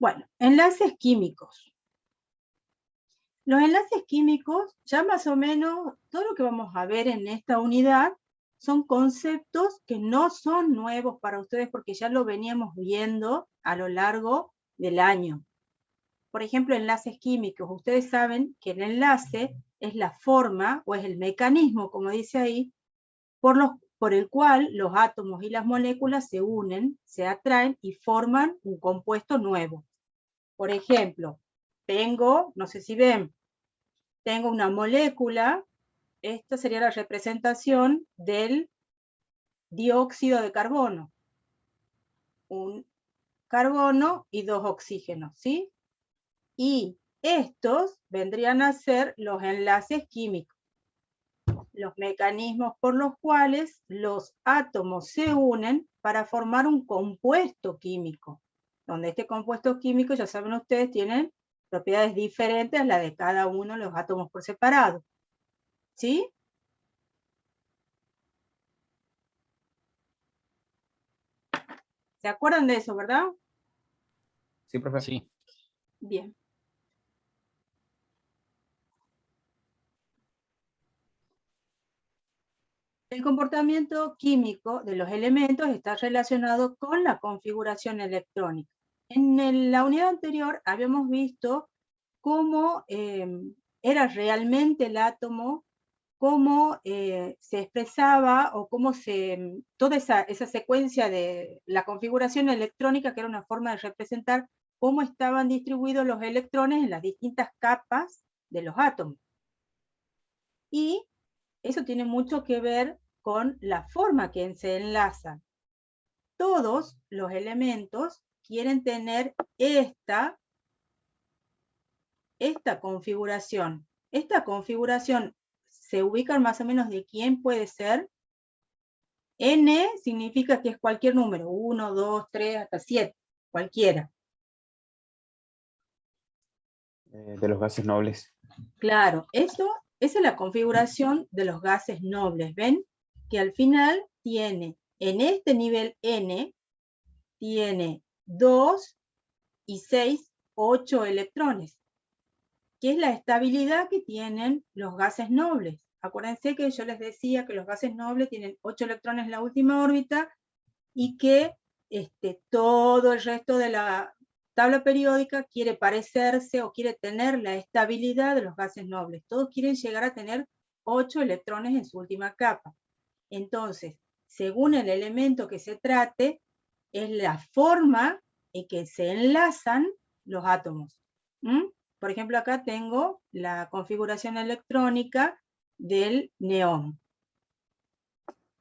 Bueno, enlaces químicos. Los enlaces químicos, ya más o menos, todo lo que vamos a ver en esta unidad son conceptos que no son nuevos para ustedes porque ya lo veníamos viendo a lo largo del año. Por ejemplo, enlaces químicos. Ustedes saben que el enlace es la forma o es el mecanismo, como dice ahí, por el cual los átomos y las moléculas se unen, se atraen y forman un compuesto nuevo. Por ejemplo, no sé si ven, tengo una molécula, esta sería la representación del dióxido de carbono. Un carbono y 2 oxígenos, ¿sí? Y estos vendrían a ser los enlaces químicos, los mecanismos por los cuales los átomos se unen para formar un compuesto químico, donde este compuesto químico, ya saben ustedes, tiene propiedades diferentes a las de cada uno de los átomos por separado. ¿Sí? ¿Se acuerdan de eso, verdad? Sí, profe. Sí. Bien. El comportamiento químico de los elementos está relacionado con la configuración electrónica. En la unidad anterior habíamos visto cómo era realmente el átomo, cómo se expresaba o cómo toda esa secuencia de la configuración electrónica, que era una forma de representar cómo estaban distribuidos los electrones en las distintas capas de los átomos. Y eso tiene mucho que ver con la forma que se enlazan. Todos los elementos quieren tener esta configuración. Esta configuración se ubica más o menos de quién puede ser. N significa que es cualquier número, 1, 2, 3, hasta 7, cualquiera. De los gases nobles. Claro, esa es la configuración de los gases nobles. ¿Ven? Que al final tiene, en este nivel N, tiene 2 y 6, 8 electrones, que es la estabilidad que tienen los gases nobles. Acuérdense que yo les decía que los gases nobles tienen 8 electrones en la última órbita y que todo el resto de la tabla periódica quiere parecerse o quiere tener la estabilidad de los gases nobles. Todos quieren llegar a tener 8 electrones en su última capa. Entonces, según el elemento que se trate, es la forma en que se enlazan los átomos. Por ejemplo, acá tengo la configuración electrónica del neón.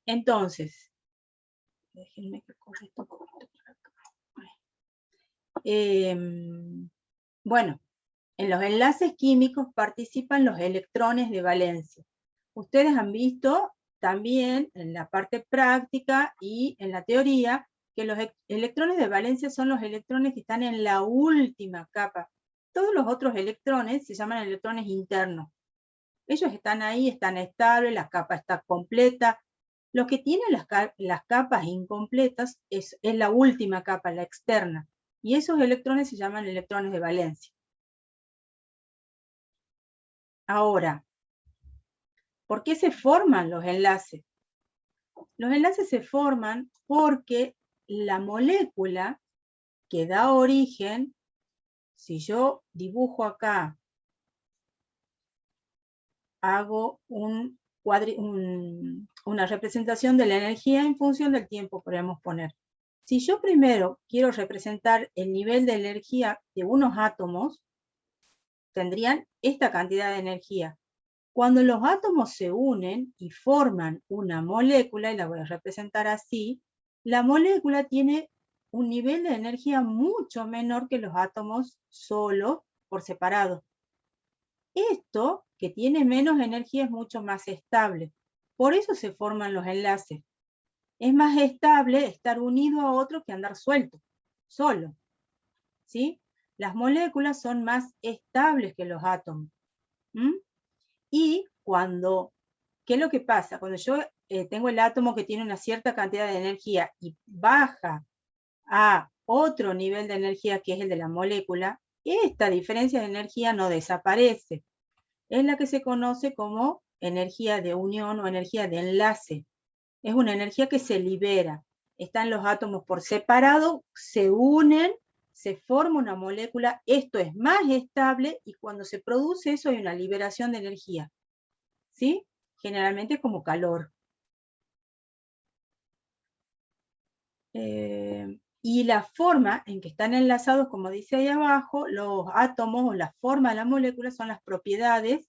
Entonces, déjenme que corra esto un poquito por acá. Bueno, en los enlaces químicos participan los electrones de valencia. Ustedes han visto también en la parte práctica y en la teoría que los electrones de valencia son los electrones que están en la última capa. Todos los otros electrones se llaman electrones internos. Ellos están ahí, están estables, la capa está completa. Lo que tienen las capas incompletas es la última capa, la externa. Y esos electrones se llaman electrones de valencia. Ahora, ¿por qué se forman los enlaces? Los enlaces se forman porque la molécula que da origen, si yo dibujo acá, hago una representación de la energía en función del tiempo, podemos poner. Si yo primero quiero representar el nivel de energía de unos átomos, tendrían esta cantidad de energía. Cuando los átomos se unen y forman una molécula, y la voy a representar así, la molécula tiene un nivel de energía mucho menor que los átomos solo por separado. Esto, que tiene menos energía, es mucho más estable. Por eso se forman los enlaces. Es más estable estar unido a otro que andar suelto, solo. ¿Sí? Las moléculas son más estables que los átomos. Y ¿qué es lo que pasa? Cuando yo tengo el átomo que tiene una cierta cantidad de energía y baja a otro nivel de energía que es el de la molécula, esta diferencia de energía no desaparece. Es la que se conoce como energía de unión o energía de enlace. Es una energía que se libera. Están los átomos por separado, se unen, se forma una molécula, esto es más estable y cuando se produce eso hay una liberación de energía, ¿sí? Generalmente como calor. Y la forma en que están enlazados, como dice ahí abajo, los átomos o la forma de la molécula son las propiedades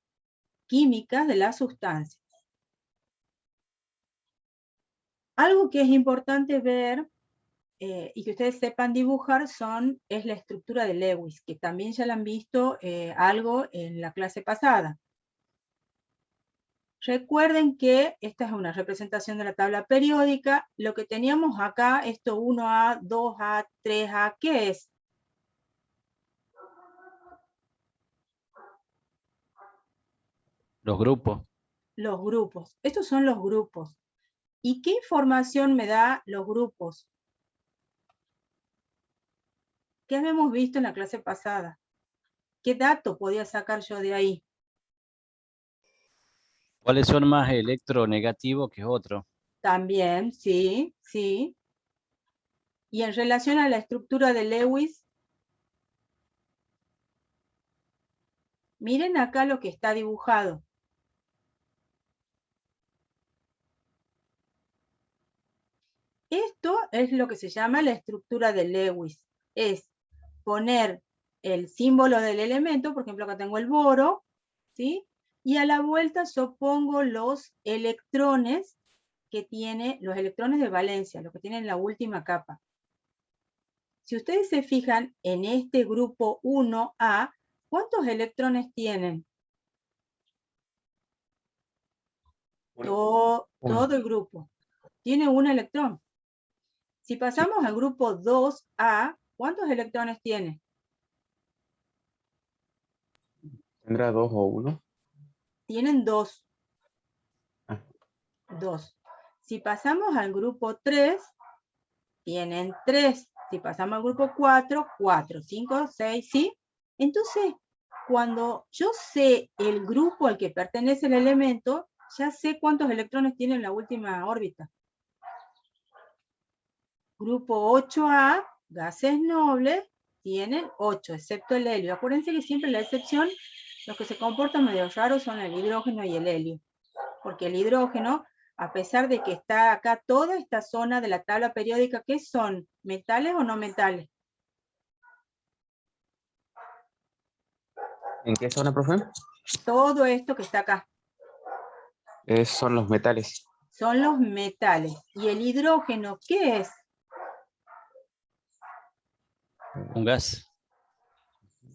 químicas de la sustancia. Algo que es importante ver y que ustedes sepan dibujar es la estructura de Lewis, que también ya la han visto algo en la clase pasada. Recuerden que esta es una representación de la tabla periódica. Lo que teníamos acá, esto 1A, 2A, 3A, ¿qué es? Los grupos. Los grupos. Estos son los grupos. ¿Y qué información me da los grupos? ¿Qué habíamos visto en la clase pasada? ¿Qué dato podía sacar yo de ahí? ¿Cuáles son más electronegativos que otros? También, sí, sí. Y en relación a la estructura de Lewis, miren acá lo que está dibujado. Esto es lo que se llama la estructura de Lewis. Es poner el símbolo del elemento, por ejemplo acá tengo el boro, ¿sí? Y a la vuelta yo pongo los electrones que tiene, los electrones de valencia, los que tienen la última capa. Si ustedes se fijan en este grupo 1A, ¿cuántos electrones tienen? Todo el grupo. Tiene un electrón. Si pasamos al grupo 2A, ¿cuántos electrones tiene? ¿Tendrá 2 o 1? Tienen 2. Ah. 2. Si pasamos al grupo 3, tienen 3. Si pasamos al grupo 4, 4, 5, 6, ¿sí? Entonces, cuando yo sé el grupo al que pertenece el elemento, ya sé cuántos electrones tiene en la última órbita. Grupo 8A, gases nobles, tienen 8, excepto el helio. Acuérdense que siempre la excepción, los que se comportan medio raros son el hidrógeno y el helio. Porque el hidrógeno, a pesar de que está acá toda esta zona de la tabla periódica, ¿qué son? ¿Metales o no metales? ¿En qué zona, profe? Todo esto que está acá. Son los metales. Son los metales. ¿Y el hidrógeno qué es? Un gas.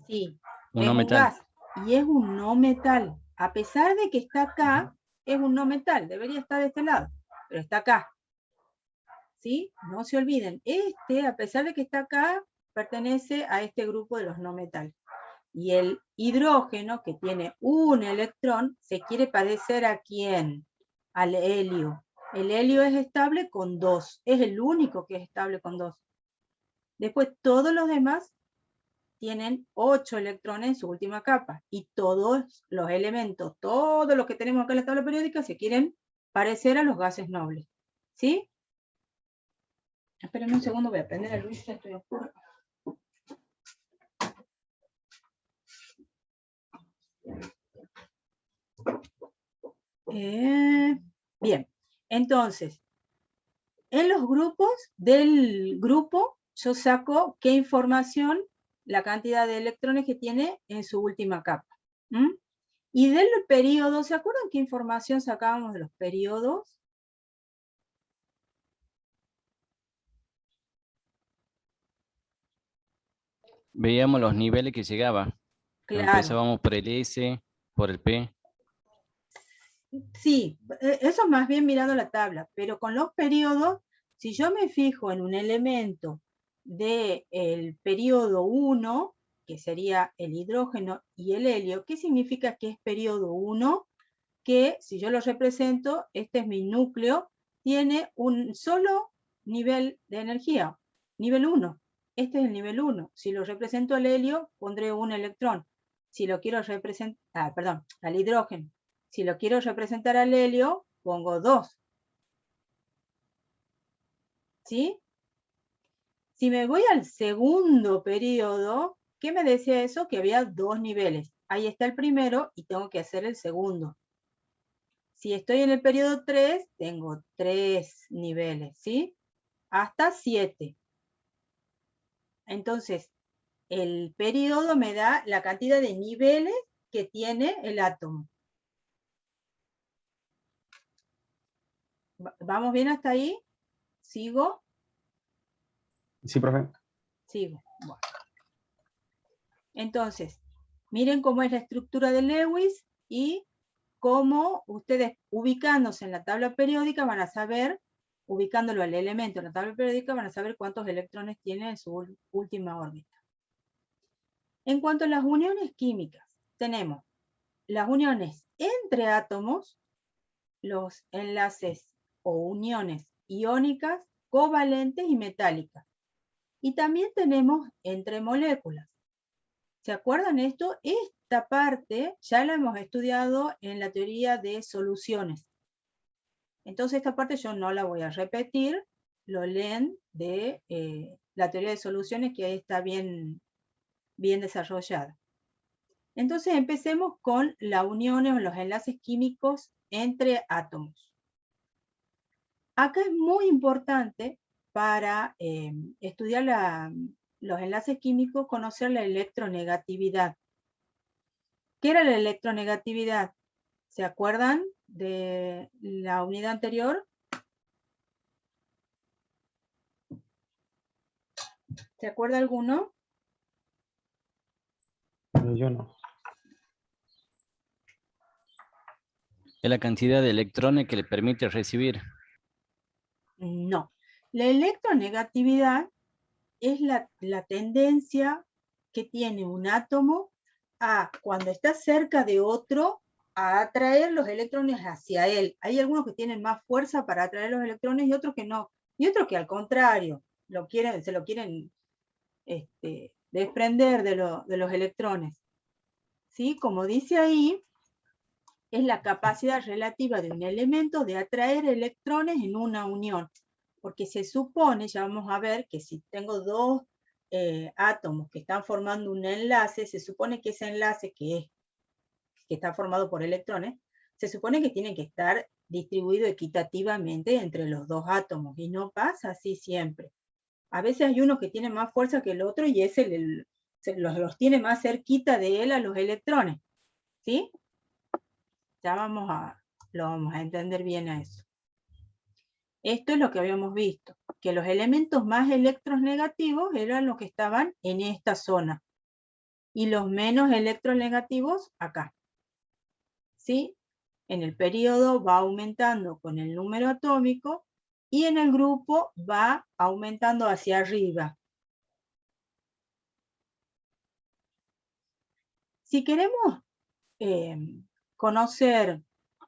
Sí, Un es no un metal. gas. Y es un no metal. A pesar de que está acá, es un no metal. Debería estar de este lado, pero está acá. ¿Sí? No se olviden. Este, a pesar de que está acá, pertenece a este grupo de los no metales. Y el hidrógeno, que tiene un electrón, se quiere parecer ¿a quién? Al helio. El helio es estable con 2. Es el único que es estable con 2. Después todos los demás tienen 8 electrones en su última capa. Y todos los elementos, todos los que tenemos acá en la tabla periódica, se quieren parecer a los gases nobles. ¿Sí? Espérenme un segundo, voy a prender la luz, ya estoy oscuro. Bien, entonces, en los grupos del grupo, yo saco qué información, la cantidad de electrones que tiene en su última capa. Y del periodo, ¿se acuerdan qué información sacábamos de los periodos? Veíamos los niveles que llegaba. Claro. Empezábamos por el S, por el P. Sí, eso es más bien mirando la tabla, pero con los periodos, si yo me fijo en un elemento del periodo 1, que sería el hidrógeno y el helio, ¿qué significa que es periodo 1? Que si yo lo represento, este es mi núcleo, tiene un solo nivel de energía, nivel 1. Este es el nivel 1. Si lo represento al helio, pondré un electrón. Si lo quiero representar, al hidrógeno. Si lo quiero representar al helio, pongo 2. ¿Sí? Si me voy al segundo periodo, ¿qué me decía eso? Que había 2 niveles. Ahí está el primero y tengo que hacer el segundo. Si estoy en el periodo 3, tengo 3 niveles, ¿sí? Hasta 7. Entonces, el periodo me da la cantidad de niveles que tiene el átomo. ¿Vamos bien hasta ahí? ¿Sigo? Sí, profe. Sigo. Bueno. Entonces, miren cómo es la estructura de Lewis y cómo ustedes, ubicándose en la tabla periódica, van a saber, ubicándolo al elemento en la tabla periódica, van a saber cuántos electrones tiene en su última órbita. En cuanto a las uniones químicas, tenemos las uniones entre átomos, los enlaces o uniones iónicas, covalentes y metálicas. Y también tenemos entre moléculas. ¿Se acuerdan esto? Esta parte ya la hemos estudiado en la teoría de soluciones. Entonces esta parte yo no la voy a repetir, lo leen de la teoría de soluciones, que ahí está bien desarrollada. Entonces empecemos con las uniones o los enlaces químicos entre átomos. Acá es muy importante para estudiar los enlaces químicos conocer la electronegatividad. ¿Qué era la electronegatividad? ¿Se acuerdan de la unidad anterior? ¿Se acuerda alguno? Yo no. Es la cantidad de electrones que le permite recibir. No. La electronegatividad es la tendencia que tiene un átomo a, cuando está cerca de otro, a atraer los electrones hacia él. Hay algunos que tienen más fuerza para atraer los electrones y otros que no. Y otros que al contrario, se lo quieren desprender de los electrones. ¿Sí? Como dice ahí, es la capacidad relativa de un elemento de atraer electrones en una unión. Porque se supone, ya vamos a ver, que si tengo dos átomos que están formando un enlace, se supone que ese enlace que está formado por electrones, se supone que tiene que estar distribuido equitativamente entre los dos átomos, y no pasa así siempre. A veces hay uno que tiene más fuerza que el otro y ese los tiene más cerquita de él a los electrones, ¿sí? Ya lo vamos a entender bien a eso. Esto es lo que habíamos visto, que los elementos más electronegativos eran los que estaban en esta zona y los menos electronegativos acá. ¿Sí? En el periodo va aumentando con el número atómico y en el grupo va aumentando hacia arriba. Si queremos conocer,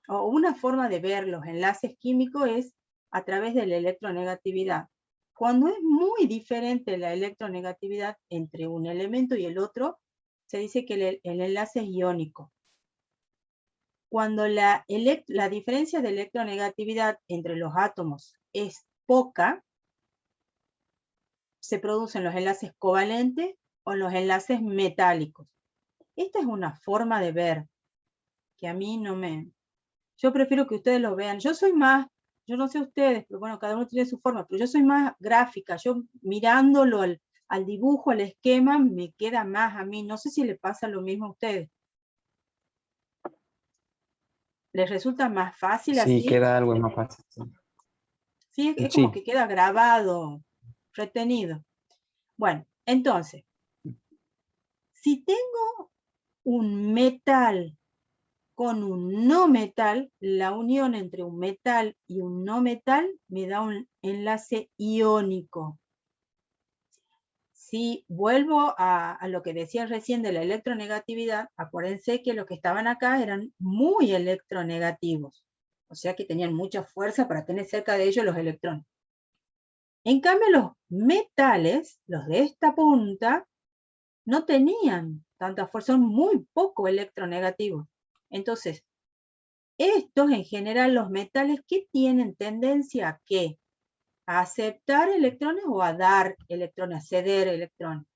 o una forma de ver los enlaces químicos es a través de la electronegatividad. Cuando es muy diferente la electronegatividad entre un elemento y el otro, se dice que el enlace es iónico. Cuando la diferencia de electronegatividad entre los átomos es poca, se producen los enlaces covalentes o los enlaces metálicos. Esta es una forma de ver que a mí no me... Yo prefiero que ustedes lo vean. Yo soy más, yo no sé ustedes, pero bueno, cada uno tiene su forma, pero yo soy más gráfica. Yo mirándolo al dibujo, al esquema, me queda más a mí. No sé si le pasa lo mismo a ustedes. ¿Les resulta más fácil así? Sí, queda algo más fácil. Sí, es como Sí. que queda grabado, retenido. Bueno, entonces, si tengo un metal con un no metal, la unión entre un metal y un no metal me da un enlace iónico. Si vuelvo a lo que decía recién de la electronegatividad, acuérdense que los que estaban acá eran muy electronegativos, o sea que tenían mucha fuerza para tener cerca de ellos los electrones. En cambio, los metales, los de esta punta, no tenían tanta fuerza, son muy poco electronegativos. Entonces, estos en general, los metales, ¿qué tienen tendencia a qué? ¿A aceptar electrones o a dar electrones, a ceder electrones?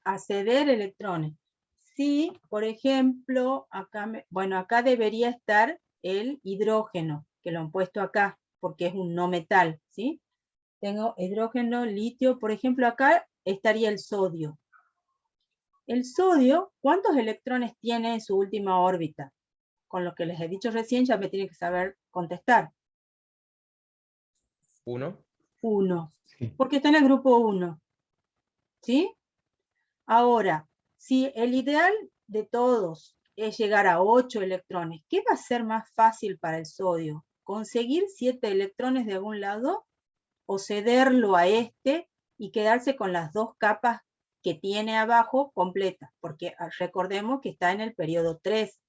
A ceder electrones. Sí, por ejemplo, acá, acá debería estar el hidrógeno, que lo han puesto acá, porque es un no metal, ¿sí? Tengo hidrógeno, litio, por ejemplo, acá estaría el sodio. El sodio, ¿cuántos electrones tiene en su última órbita? Con lo que les he dicho recién, ya me tienen que saber contestar. 1. 1, Sí. porque está en el grupo 1, ¿sí? Ahora, si el ideal de todos es llegar a 8 electrones, ¿qué va a ser más fácil para el sodio? ¿Conseguir 7 electrones de algún lado o cederlo a este y quedarse con las 2 capas que tiene abajo completas? Porque recordemos que está en el periodo 3,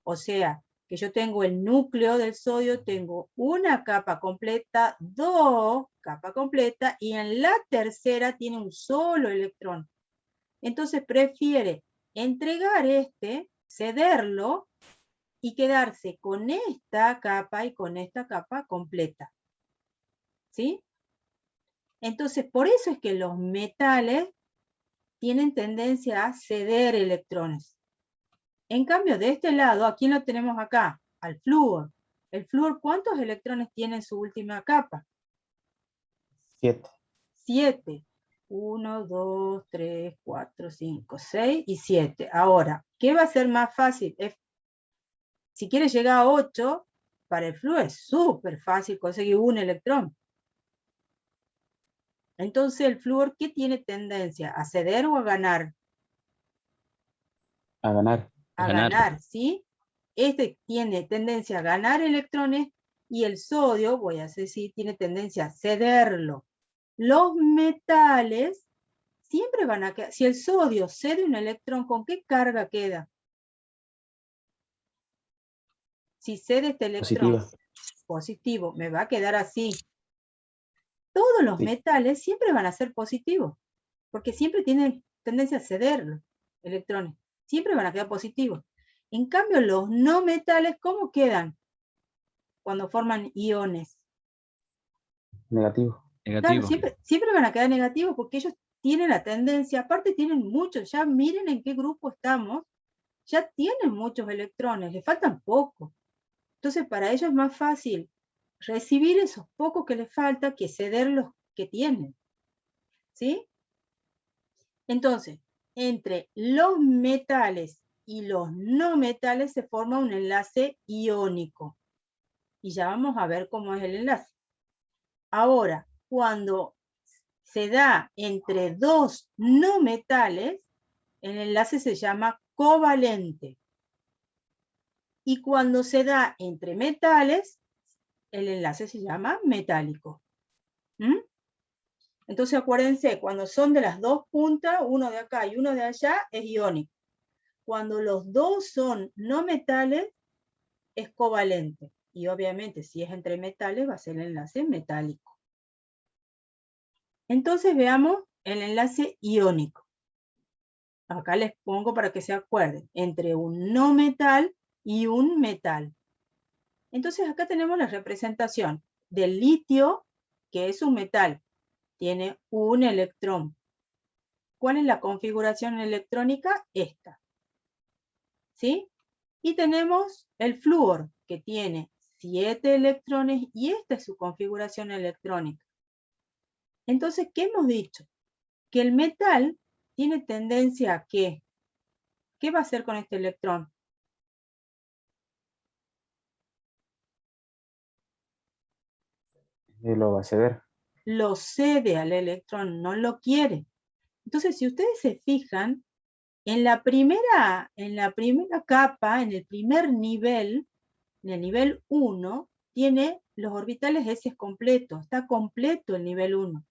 o sea, que yo tengo el núcleo del sodio, tengo una capa completa, 2 capas completas, y en la tercera tiene un solo electrón. Entonces prefiere entregar cederlo y quedarse con esta capa y con esta capa completa. ¿Sí? Entonces, por eso es que los metales tienen tendencia a ceder electrones. En cambio, de este lado, ¿a quién lo tenemos acá? Al flúor. ¿El flúor cuántos electrones tiene en su última capa? 7. 7. 1, 2, 3, 4, 5, 6 y 7. Ahora, ¿qué va a ser más fácil? Si quieres llegar a 8, para el flúor es súper fácil conseguir un electrón. Entonces, ¿el flúor qué tiene tendencia? ¿A ceder o a ganar? A ganar. A Ganar. ganar, ¿sí? Este tiene tendencia a ganar electrones y el sodio, voy a decir, tiene tendencia a cederlo. Los metales siempre van a quedar, si el sodio cede un electrón, ¿con qué carga queda? Si cede este electrón Positiva. positivo, me va a quedar así. Todos los Sí. metales siempre van a ser positivos, porque siempre tienen tendencia a ceder electrones, siempre van a quedar positivos. En cambio, los no metales, ¿cómo quedan cuando forman iones? Negativo. Negativo. Claro, siempre van a quedar negativos porque ellos tienen la tendencia, aparte tienen muchos, ya miren en qué grupo estamos, ya tienen muchos electrones, les faltan pocos. Entonces, para ellos es más fácil recibir esos pocos que les falta que ceder los que tienen. ¿Sí? Entonces, entre los metales y los no metales se forma un enlace iónico. Y ya vamos a ver cómo es el enlace. Ahora, cuando se da entre dos no metales, el enlace se llama covalente. Y cuando se da entre metales, el enlace se llama metálico. ¿Mm? Entonces acuérdense, cuando son de las dos puntas, uno de acá y uno de allá, es iónico. Cuando los dos son no metales, es covalente. Y obviamente, si es entre metales, va a ser el enlace metálico. Entonces veamos el enlace iónico. Acá les pongo para que se acuerden, entre un no metal y un metal. Entonces acá tenemos la representación del litio, que es un metal. Tiene un electrón. ¿Cuál es la configuración electrónica? Esta. ¿Sí? Y tenemos el flúor, que tiene 7 electrones y esta es su configuración electrónica. Entonces, ¿qué hemos dicho? Que el metal tiene tendencia a ¿qué? ¿Qué va a hacer con este electrón? Lo va a ceder. Lo cede al electrón, no lo quiere. Entonces, si ustedes se fijan, en la primera capa, en el primer nivel, en el nivel 1, tiene los orbitales S completos, está completo el nivel 1.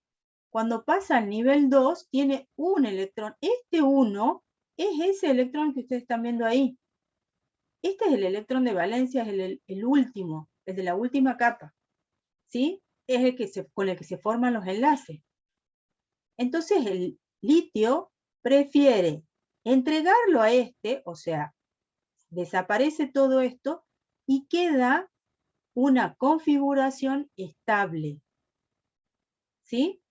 Cuando pasa al nivel 2, tiene un electrón. Este 1 es ese electrón que ustedes están viendo ahí. Este es el electrón de valencia, es el último, el de la última capa, ¿sí? Es el que con el que se forman los enlaces. Entonces el litio prefiere entregarlo a este, o sea, desaparece todo esto y queda una configuración estable, ¿sí?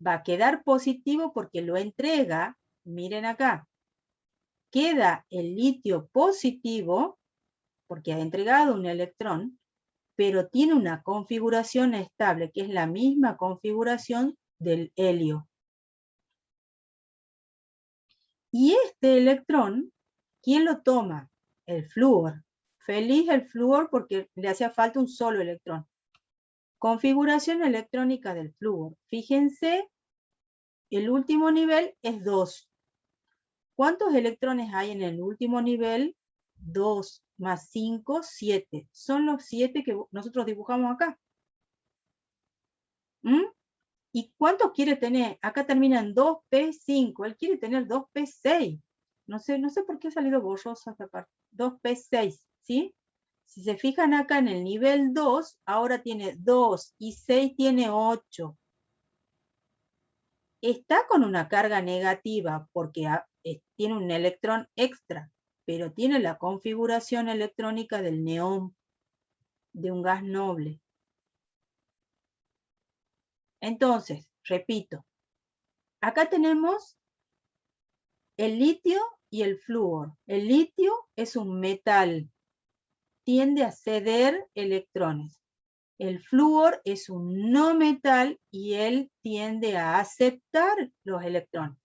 Va a quedar positivo porque lo entrega, miren acá, queda el litio positivo porque ha entregado un electrón, pero tiene una configuración estable, que es la misma configuración del helio. Y este electrón, ¿quién lo toma? El flúor. Feliz el flúor porque le hacía falta un solo electrón. Configuración electrónica del flúor. Fíjense, el último nivel es 2. ¿Cuántos electrones hay en el último nivel? 2 más 5, 7. Son los 7 que nosotros dibujamos acá. ¿Mm? ¿Y cuántos quiere tener? Acá termina en 2P5. Él quiere tener 2P6. No sé por qué ha salido borrosa esta parte. 2P6, ¿sí? Si se fijan acá en el nivel 2, ahora tiene 2 y 6 tiene 8. Está con una carga negativa porque tiene un electrón extra, pero tiene la configuración electrónica del neón, de un gas noble. Entonces, repito, acá tenemos el litio y el flúor. El litio es un metal, tiende a ceder electrones. El flúor es un no metal y él tiende a aceptar los electrones.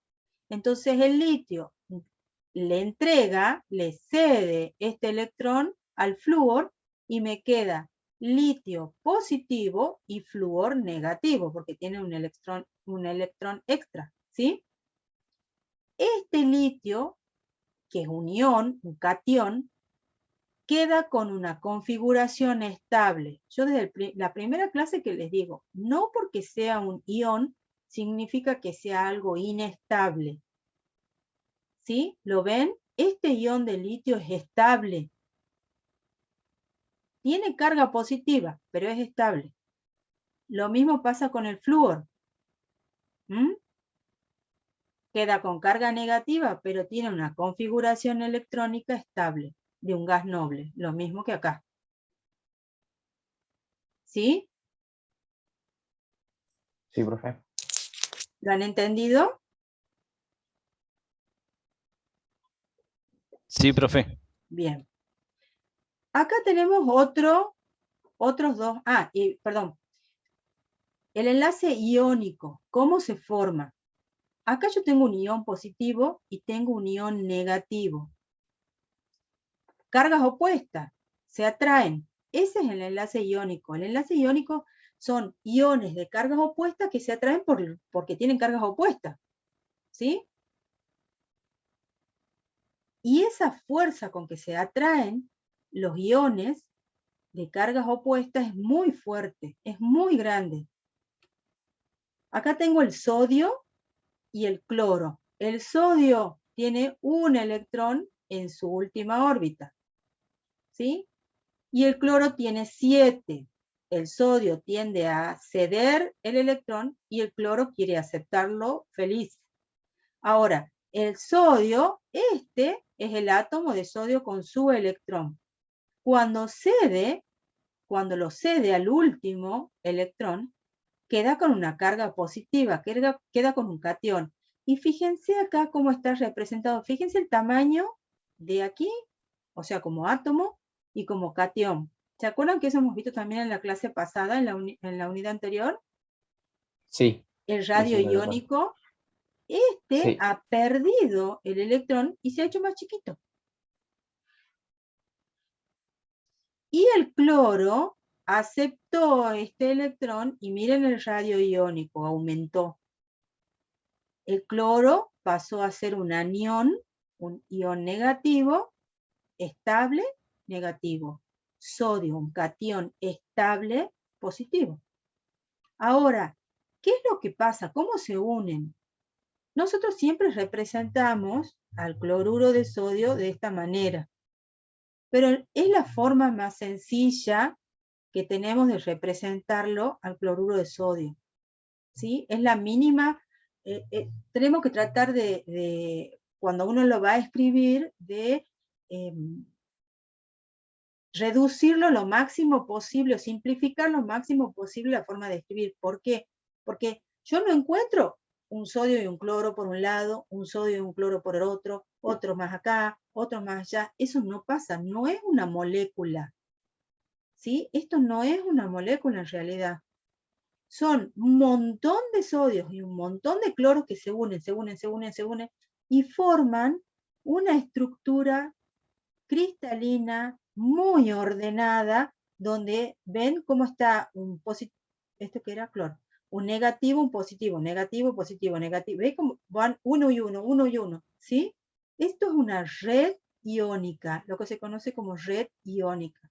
Entonces el litio le entrega, le cede este electrón al flúor y me queda litio positivo y flúor negativo, porque tiene un electrón extra, ¿sí? Este litio, que es un ion, un catión, queda con una configuración estable. Yo desde la primera clase que les digo, no porque sea un ion, significa que sea algo inestable. ¿Sí? ¿Lo ven? Este ion de litio es estable. Tiene carga positiva, pero es estable. Lo mismo pasa con el flúor. ¿Mm? Queda con carga negativa, pero tiene una configuración electrónica estable de un gas noble. Lo mismo que acá. ¿Sí? Sí, profe. ¿Lo han entendido? Sí, profe. Bien. Acá tenemos otros dos. Perdón. El enlace iónico, ¿cómo se forma? Acá yo tengo un ion positivo y tengo un ion negativo. Cargas opuestas, se atraen. Ese es el enlace iónico. El enlace iónico son iones de cargas opuestas que se atraen porque tienen cargas opuestas. ¿Sí? Y esa fuerza con que se atraen los iones de cargas opuestas es muy fuerte, es muy grande. Acá tengo el sodio y el cloro. El sodio tiene un electrón en su última órbita, ¿sí? Y el cloro tiene 7. El sodio tiende a ceder el electrón y el cloro quiere aceptarlo feliz. Ahora, el sodio, este es el átomo de sodio con su electrón. Cuando lo cede al último electrón, queda con una carga positiva, queda con un catión. Y fíjense acá cómo está representado. Fíjense el tamaño de aquí, o sea, como átomo y como catión. ¿Se acuerdan que eso hemos visto también en la clase pasada, en la unidad anterior? Sí. El radio Sí, me recuerdo. iónico, Sí. ha perdido el electrón y se ha hecho más chiquito. Y el cloro aceptó este electrón y miren el radio iónico, aumentó. El cloro pasó a ser un anión, un ion negativo, estable, negativo. Sodio, un catión estable, positivo. Ahora, ¿qué es lo que pasa? ¿Cómo se unen? Nosotros siempre representamos al cloruro de sodio de esta manera, pero es la forma más sencilla que tenemos de representarlo al cloruro de sodio, ¿sí? Es la mínima, tenemos que tratar cuando uno lo va a escribir, de reducirlo lo máximo posible, o simplificar lo máximo posible la forma de escribir. ¿Por qué? Porque yo no encuentro un sodio y un cloro por un lado, un sodio y un cloro por el otro más acá, otro más allá. Eso no pasa, no es una molécula, ¿sí? Esto no es una molécula en realidad. Son un montón de sodios y un montón de cloros que se unen y forman una estructura cristalina, muy ordenada, donde ven cómo está un positivo, esto que era cloro, un negativo, un positivo, negativo, positivo, negativo. ¿Ves cómo van uno y uno, ¿sí? Esto es una red iónica, lo que se conoce como red iónica.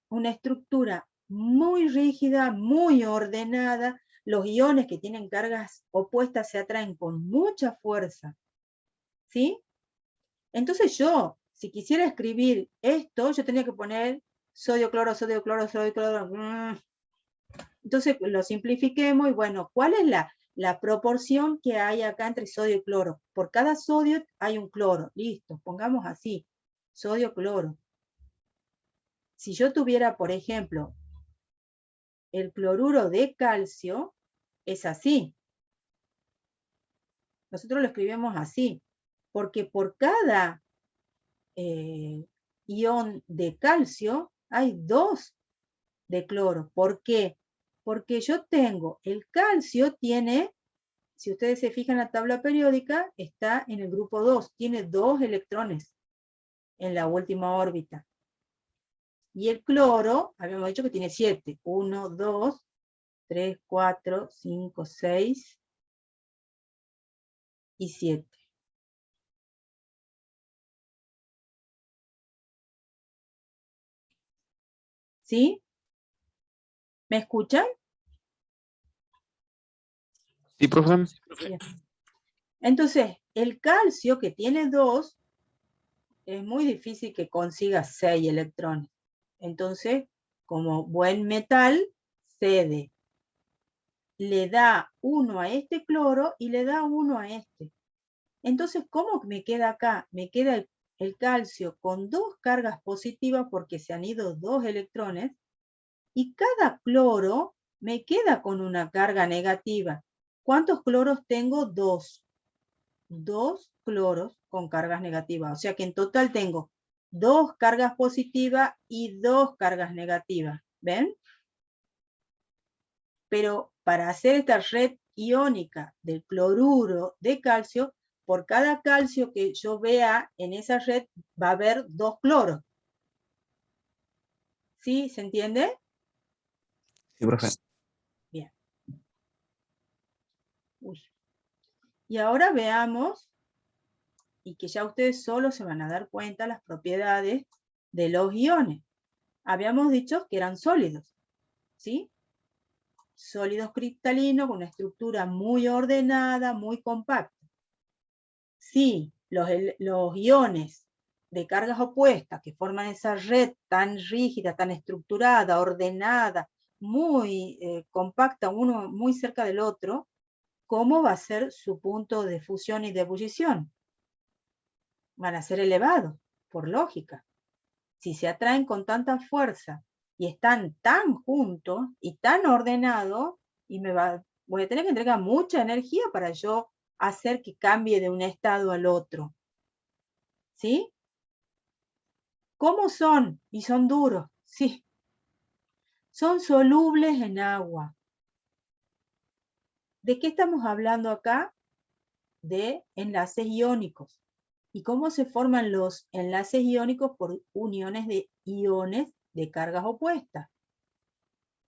Una estructura muy rígida, muy ordenada. Los iones que tienen cargas opuestas se atraen con mucha fuerza, ¿sí? Entonces yo, si quisiera escribir esto, yo tenía que poner sodio, cloro, sodio, cloro, sodio, cloro. Entonces lo simplifiquemos y bueno, ¿cuál es la proporción que hay acá entre sodio y cloro? Por cada sodio hay un cloro. Listo, pongamos así, sodio, cloro. Si yo tuviera, por ejemplo, el cloruro de calcio, es así. Nosotros lo escribimos así, porque por cada ion de calcio hay 2 de cloro. ¿Por qué? Porque yo tengo, el calcio tiene, si ustedes se fijan en la tabla periódica, está en el grupo 2, tiene 2 electrones en la última órbita. Y el cloro, habíamos dicho que tiene 7, 1, 2, 3, 4, 5, 6 y 7. ¿Sí? ¿Me escuchan? Sí, profe. Bien. Entonces, el calcio que tiene 2, es muy difícil que consiga 6 electrones. Entonces, como buen metal, cede. Le da 1 a este cloro y le da 1 a este. Entonces, ¿cómo me queda acá? Me queda el calcio con 2 cargas positivas porque se han ido 2 electrones y cada cloro me queda con una carga negativa. ¿Cuántos cloros tengo? 2. 2 cloros con cargas negativas. O sea que en total tengo 2 cargas positivas y 2 cargas negativas. ¿Ven? Pero para hacer esta red iónica del cloruro de calcio, por cada calcio que yo vea en esa red va a haber 2 cloros. ¿Sí? ¿Se entiende? Sí, profe. Bien. Uy. Y ahora veamos, y que ya ustedes solo se van a dar cuenta las propiedades de los iones. Habíamos dicho que eran sólidos, ¿sí? Sólidos cristalinos con una estructura muy ordenada, muy compacta. Si los iones de cargas opuestas que forman esa red tan rígida, tan estructurada, ordenada, muy compacta, uno muy cerca del otro, ¿cómo va a ser su punto de fusión y de ebullición? Van a ser elevados, por lógica. Si se atraen con tanta fuerza y están tan juntos y tan ordenados, y voy a tener que entregar mucha energía para yo hacer que cambie de un estado al otro. ¿Sí? ¿Cómo son? Y son duros, sí. Son solubles en agua. ¿De qué estamos hablando acá? De enlaces iónicos. ¿Y cómo se forman los enlaces iónicos? Por uniones de iones de cargas opuestas.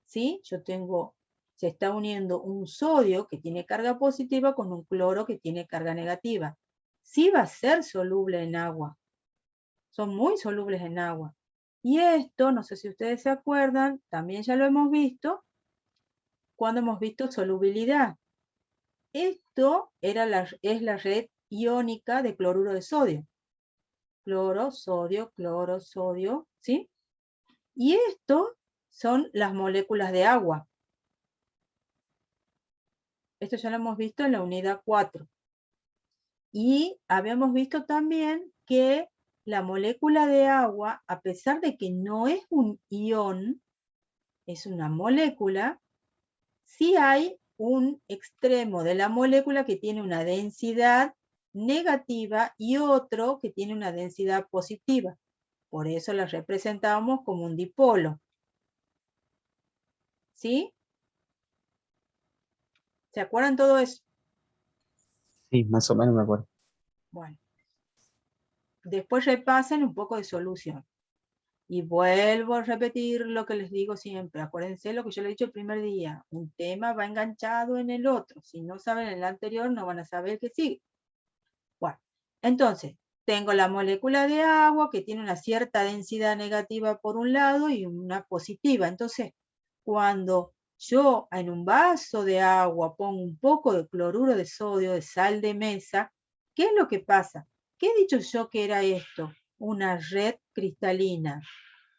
¿Sí? Se está uniendo un sodio que tiene carga positiva con un cloro que tiene carga negativa. Sí va a ser soluble en agua. Son muy solubles en agua. Y esto, no sé si ustedes se acuerdan, también ya lo hemos visto cuando hemos visto solubilidad. Esto es la red iónica de cloruro de sodio. Cloro, sodio, ¿sí? Y esto son las moléculas de agua. Esto ya lo hemos visto en la unidad 4. Y habíamos visto también que la molécula de agua, a pesar de que no es un ión, es una molécula, sí hay un extremo de la molécula que tiene una densidad negativa y otro que tiene una densidad positiva. Por eso la representamos como un dipolo. ¿Sí? ¿Se acuerdan todo eso? Sí, más o menos me acuerdo. Bueno. Después repasen un poco de solución. Y vuelvo a repetir lo que les digo siempre. Acuérdense lo que yo les he dicho el primer día. Un tema va enganchado en el otro. Si no saben el anterior, no van a saber qué sigue. Bueno, entonces, tengo la molécula de agua que tiene una cierta densidad negativa por un lado y una positiva. Entonces, cuando yo en un vaso de agua pongo un poco de cloruro de sodio, de sal de mesa, ¿qué es lo que pasa? ¿Qué he dicho yo que era esto? Una red cristalina,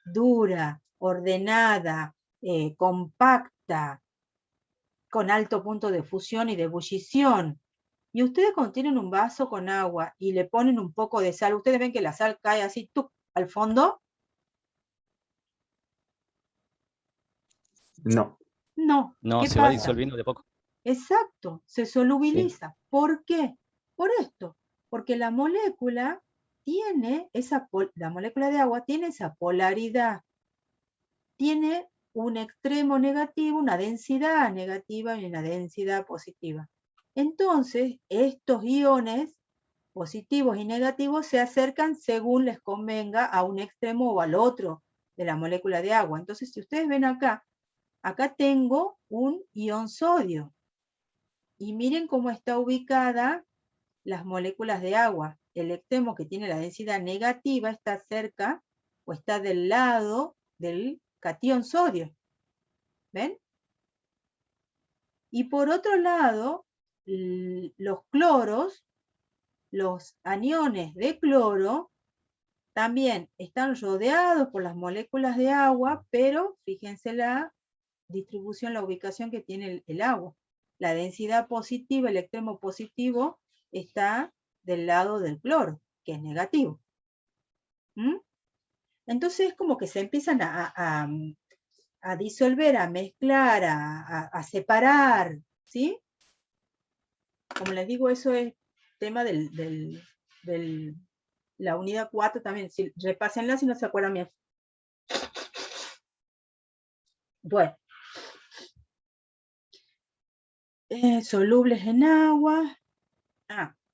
dura, ordenada, compacta, con alto punto de fusión y de ebullición. Y ustedes cuando tienen un vaso con agua y le ponen un poco de sal, ustedes ven que la sal cae así ¡tuc! Al fondo. No. No. No, ¿Qué se va pasa? disolviendo de a poco. Exacto, se Sí. solubiliza. ¿Por qué? Por esto, porque la molécula tiene la molécula de agua tiene esa polaridad, tiene un extremo negativo, una densidad negativa y una densidad positiva. Entonces, estos iones positivos y negativos se acercan según les convenga a un extremo o al otro de la molécula de agua. Entonces, si ustedes ven acá, acá tengo un ion sodio. Y miren cómo está ubicada las moléculas de agua. El extremo que tiene la densidad negativa está cerca o está del lado del catión sodio. ¿Ven? Y por otro lado, los cloros, los aniones de cloro, también están rodeados por las moléculas de agua, pero fíjense la distribución, la ubicación que tiene el agua. La densidad positiva, el extremo positivo, está del lado del cloro, que es negativo. ¿Mm? Entonces es como que se empiezan a disolver, a mezclar, a separar, ¿sí? Como les digo, eso es tema de la unidad 4 también. Si, repásenla si no se acuerdan bien. Bueno. Solubles en agua.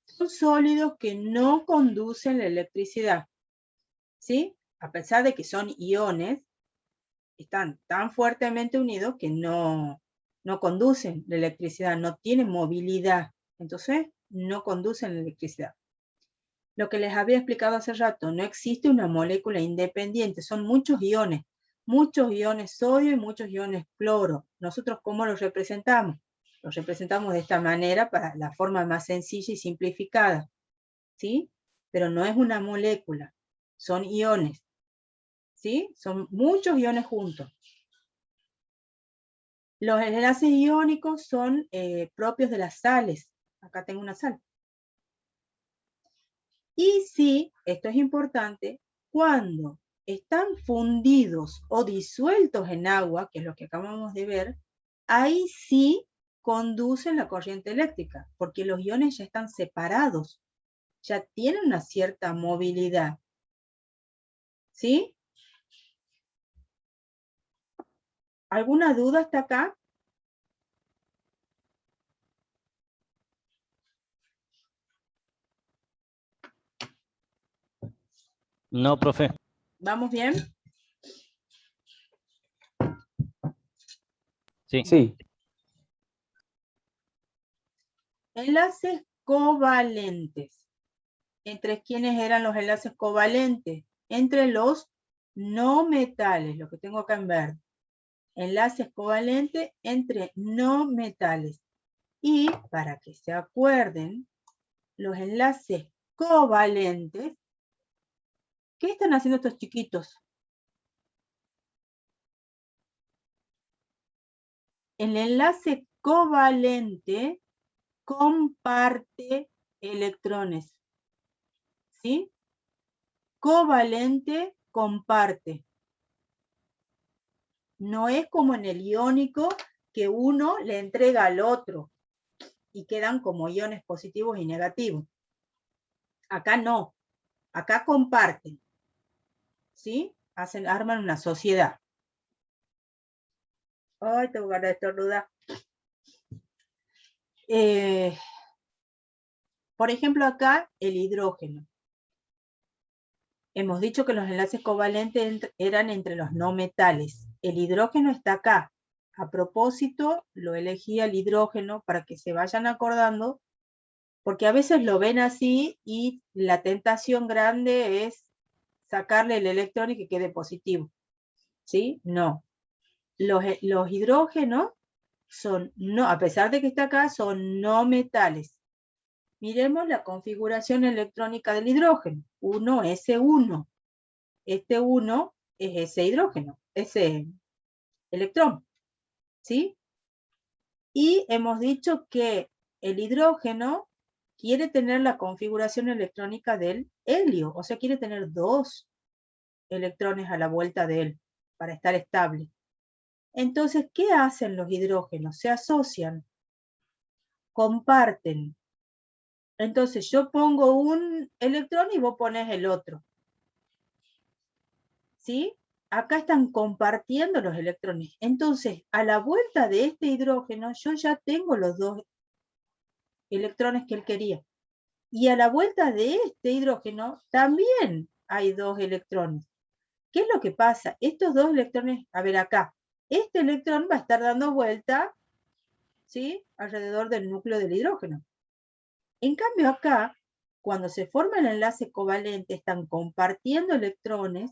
Son sólidos que no conducen la electricidad. ¿Sí? A pesar de que son iones, están tan fuertemente unidos que no conducen la electricidad, no tienen movilidad. Entonces, no conducen la electricidad. Lo que les había explicado hace rato, no existe una molécula independiente, son muchos iones sodio y muchos iones cloro. ¿Nosotros cómo los representamos? Los representamos de esta manera para la forma más sencilla y simplificada, ¿sí? Pero no es una molécula, son iones, ¿sí? Son muchos iones juntos. Los enlaces iónicos son propios de las sales. Acá tengo una sal. Y sí, esto es importante, cuando están fundidos o disueltos en agua, que es lo que acabamos de ver, ahí sí conducen la corriente eléctrica, porque los iones ya están separados, ya tienen una cierta movilidad. ¿Sí? ¿Alguna duda hasta acá? No, profe. ¿Vamos bien? Sí. Sí. Enlaces covalentes. ¿Entre quiénes eran los enlaces covalentes? Entre los no metales, lo que tengo acá en verde. Enlaces covalentes entre no metales. Y para que se acuerden, los enlaces covalentes, ¿qué están haciendo estos chiquitos? El enlace covalente comparte electrones. ¿Sí? Covalente comparte. No es como en el iónico que uno le entrega al otro y quedan como iones positivos y negativos. Acá no. Acá comparten. ¿Sí? Arman una sociedad. Ay, tengo ganas de estornudar. Por ejemplo, acá el hidrógeno. Hemos dicho que los enlaces covalentes eran entre los no metales. El hidrógeno está acá. A propósito, lo elegí al hidrógeno para que se vayan acordando, porque a veces lo ven así y la tentación grande es sacarle el electrón y que quede positivo. ¿Sí? No. Los hidrógenos son, no, a pesar de que está acá, son no metales. Miremos la configuración electrónica del hidrógeno. 1s1. Este 1 es ese hidrógeno, ese electrón. ¿Sí? Y hemos dicho que el hidrógeno quiere tener la configuración electrónica del helio, o sea, quiere tener 2 electrones a la vuelta de él para estar estable. Entonces, ¿qué hacen los hidrógenos? Se asocian, comparten. Entonces, yo pongo un electrón y vos pones el otro. ¿Sí? Acá están compartiendo los electrones. Entonces, a la vuelta de este hidrógeno, yo ya tengo los 2 electrones que él quería. Y a la vuelta de este hidrógeno también hay 2 electrones. ¿Qué es lo que pasa? Estos 2 electrones, a ver acá, este electrón va a estar dando vuelta, ¿sí?, alrededor del núcleo del hidrógeno. En cambio acá, cuando se forma el enlace covalente, están compartiendo electrones,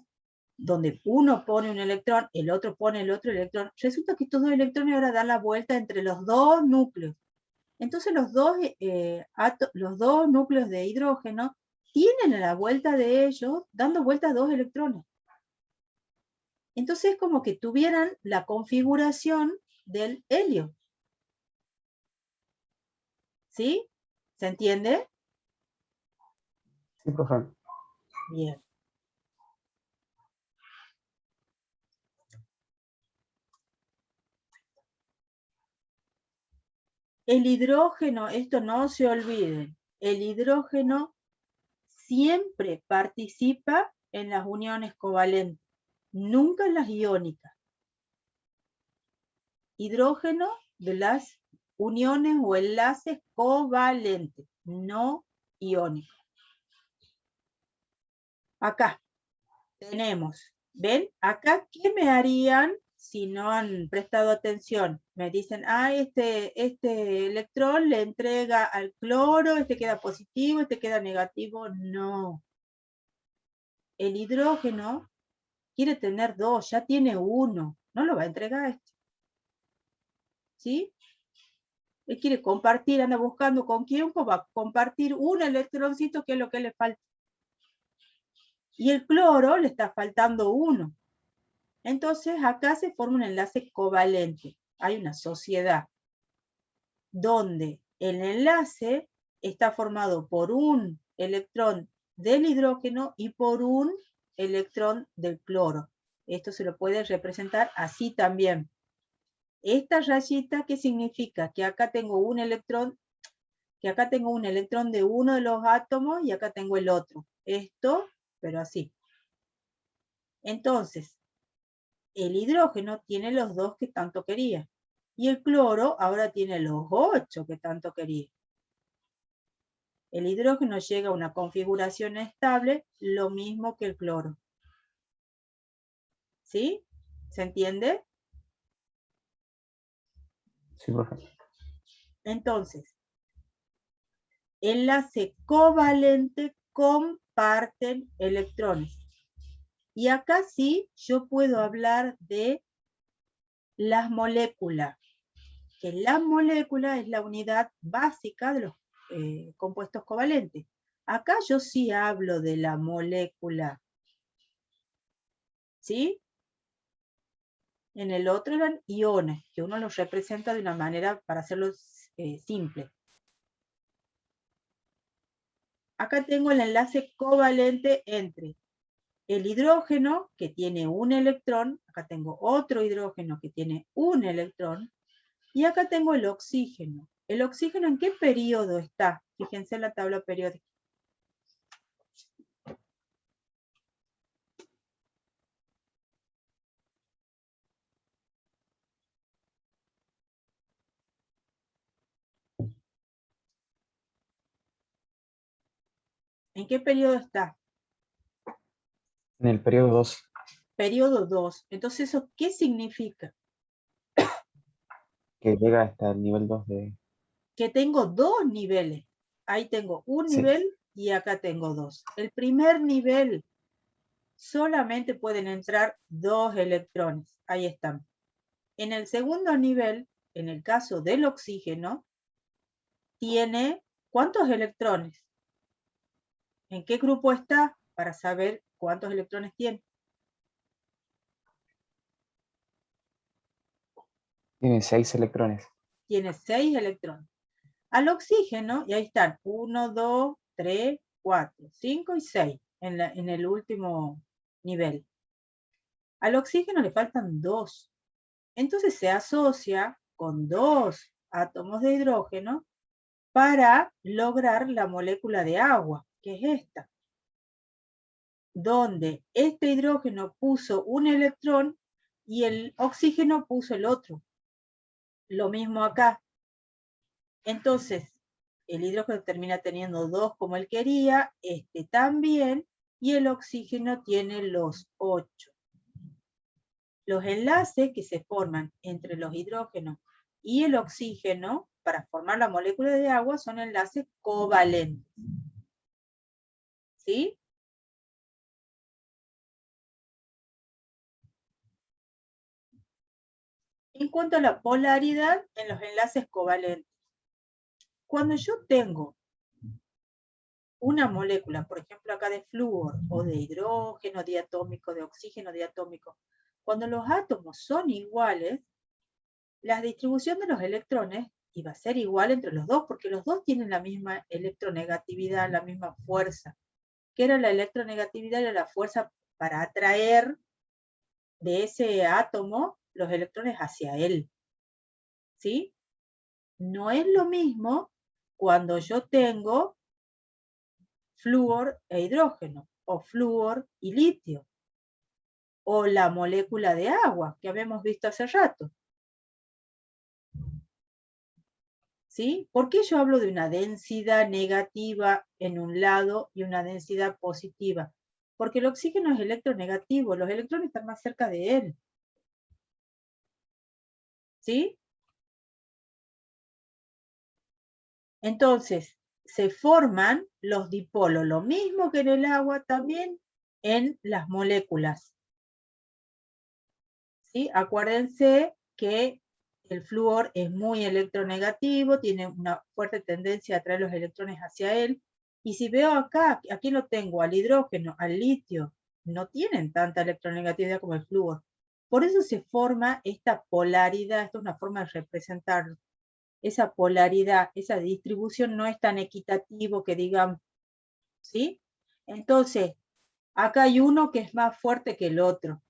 donde uno pone un electrón, el otro pone el otro electrón. Resulta que estos 2 electrones ahora dan la vuelta entre los 2 núcleos. Entonces los dos núcleos de hidrógeno tienen a la vuelta de ellos, dando vueltas 2 electrones. Entonces es como que tuvieran la configuración del helio. ¿Sí? ¿Se entiende? Sí, profe. Bien. El hidrógeno, esto no se olviden, el hidrógeno siempre participa en las uniones covalentes, nunca en las iónicas. Hidrógeno de las uniones o enlaces covalentes, no iónicos. Acá tenemos, ¿ven? Acá, ¿qué me harían si no han prestado atención? Me dicen, este electrón le entrega al cloro, este queda positivo, este queda negativo. No. El hidrógeno quiere tener 2, ya tiene 1. No lo va a entregar a este. ¿Sí? Él quiere compartir, anda buscando con quién va a compartir un electroncito, que es lo que le falta. Y el cloro le está faltando 1. Entonces acá se forma un enlace covalente. Hay una sociedad donde el enlace está formado por un electrón del hidrógeno y por un electrón del cloro. Esto se lo puede representar así también. Esta rayita, ¿qué significa? Que acá tengo un electrón, de uno de los átomos y acá tengo el otro. Esto, pero así. Entonces, el hidrógeno tiene los 2 que tanto quería. Y el cloro ahora tiene los 8 que tanto quería. El hidrógeno llega a una configuración estable, lo mismo que el cloro. ¿Sí? ¿Se entiende? Sí, profe. Entonces, enlace covalente comparten electrones. Y acá sí yo puedo hablar de las moléculas. que la molécula es la unidad básica de los compuestos covalentes. Acá yo sí hablo de la molécula, ¿sí? En el otro eran iones, que uno los representa de una manera para hacerlo simple. Acá tengo el enlace covalente entre el hidrógeno, que tiene un electrón, acá tengo otro hidrógeno que tiene un electrón, y acá tengo el oxígeno. ¿El oxígeno en qué periodo está? Fíjense en la tabla periódica. ¿En qué periodo está? En el periodo 2. Periodo 2. Entonces, ¿eso qué significa? Que llega hasta el nivel 2 de... Que tengo dos niveles. Ahí tengo un Sí. nivel y acá tengo dos. El primer nivel solamente pueden entrar 2 electrones. Ahí están. En el segundo nivel, en el caso del oxígeno, tiene ¿cuántos electrones? ¿En qué grupo está? Para saber cuántos electrones tiene. Tiene 6 electrones. Tiene 6 electrones. Al oxígeno, y ahí están, 1, 2, 3, 4, 5 y 6 en el último nivel. Al oxígeno le faltan 2. Entonces se asocia con 2 átomos de hidrógeno para lograr la molécula de agua, que es esta, donde este hidrógeno puso un electrón y el oxígeno puso el otro. Lo mismo acá. Entonces, el hidrógeno termina teniendo 2 como él quería, este también, y el oxígeno tiene los 8. Los enlaces que se forman entre los hidrógenos y el oxígeno para formar la molécula de agua son enlaces covalentes. ¿Sí? En cuanto a la polaridad en los enlaces covalentes, cuando yo tengo una molécula, por ejemplo acá de flúor, o de hidrógeno diatómico, de oxígeno diatómico, cuando los átomos son iguales, la distribución de los electrones iba a ser igual entre los dos, porque los dos tienen la misma electronegatividad, la misma fuerza. ¿Qué era la electronegatividad? Era la fuerza para atraer de ese átomo los electrones hacia él. ¿Sí? No es lo mismo cuando yo tengo flúor e hidrógeno, o flúor y litio, o la molécula de agua que habíamos visto hace rato. ¿Sí? ¿Por qué yo hablo de una densidad negativa en un lado y una densidad positiva? Porque el oxígeno es electronegativo, los electrones están más cerca de él. ¿Sí? Entonces, se forman los dipolos, lo mismo que en el agua, también en las moléculas. ¿Sí? Acuérdense que el flúor es muy electronegativo, tiene una fuerte tendencia a atraer los electrones hacia él. Y si veo acá, aquí lo tengo, al hidrógeno, al litio, no tienen tanta electronegatividad como el flúor. Por eso se forma esta polaridad, esta es una forma de representarlo. Esa polaridad, esa distribución no es tan equitativo que digamos, ¿sí? Entonces, acá hay uno que es más fuerte que el otro.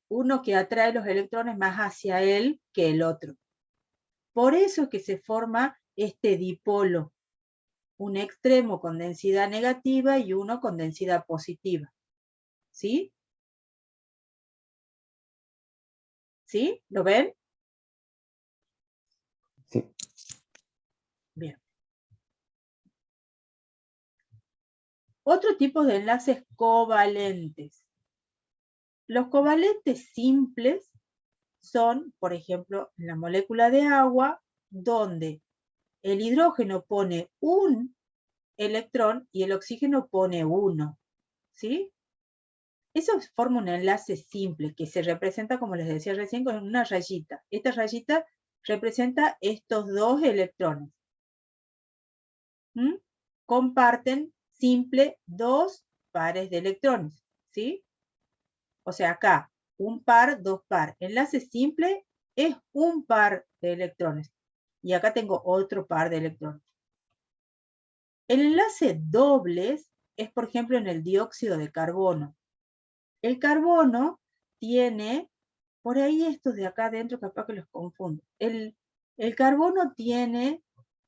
Uno que atrae los electrones más hacia él que el otro. Por eso es que se forma este dipolo. Un extremo con densidad negativa y uno con densidad positiva. ¿Sí? ¿Sí? ¿Lo ven? Sí. Bien. Otro tipo de enlaces covalentes. Los covalentes simples son, por ejemplo, en la molécula de agua, donde el hidrógeno pone un electrón y el oxígeno pone uno. ¿Sí? Eso forma un enlace simple que se representa, como les decía recién, con una rayita. Esta rayita representa estos dos electrones. Comparten simple dos pares de electrones, ¿sí? O sea, acá, un par, dos par. Enlace simple es un par de electrones. Y acá tengo otro par de electrones. El enlace dobles es, por ejemplo, en el dióxido de carbono. El carbono tiene, por ahí estos de acá adentro capaz que los confundo. El carbono tiene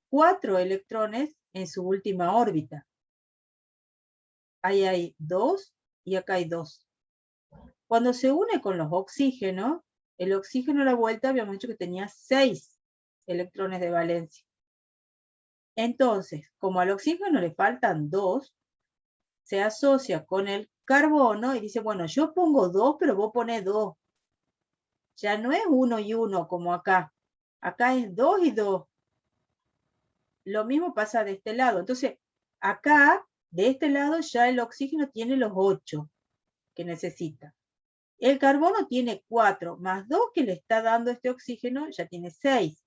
4 electrones en su última órbita. Ahí hay 2 y acá hay 2. Cuando se une con los oxígenos, el oxígeno a la vuelta habíamos dicho que tenía 6 electrones de valencia. Entonces, como al oxígeno le faltan 2, se asocia con el carbono y dice, bueno, yo pongo 2, pero vos ponés 2. Ya no es 1 y 1 como acá. Acá es 2 y 2. Lo mismo pasa de este lado. Entonces, acá, de este lado, ya el oxígeno tiene los 8 que necesita. El carbono tiene 4, más 2 que le está dando este oxígeno, ya tiene 6.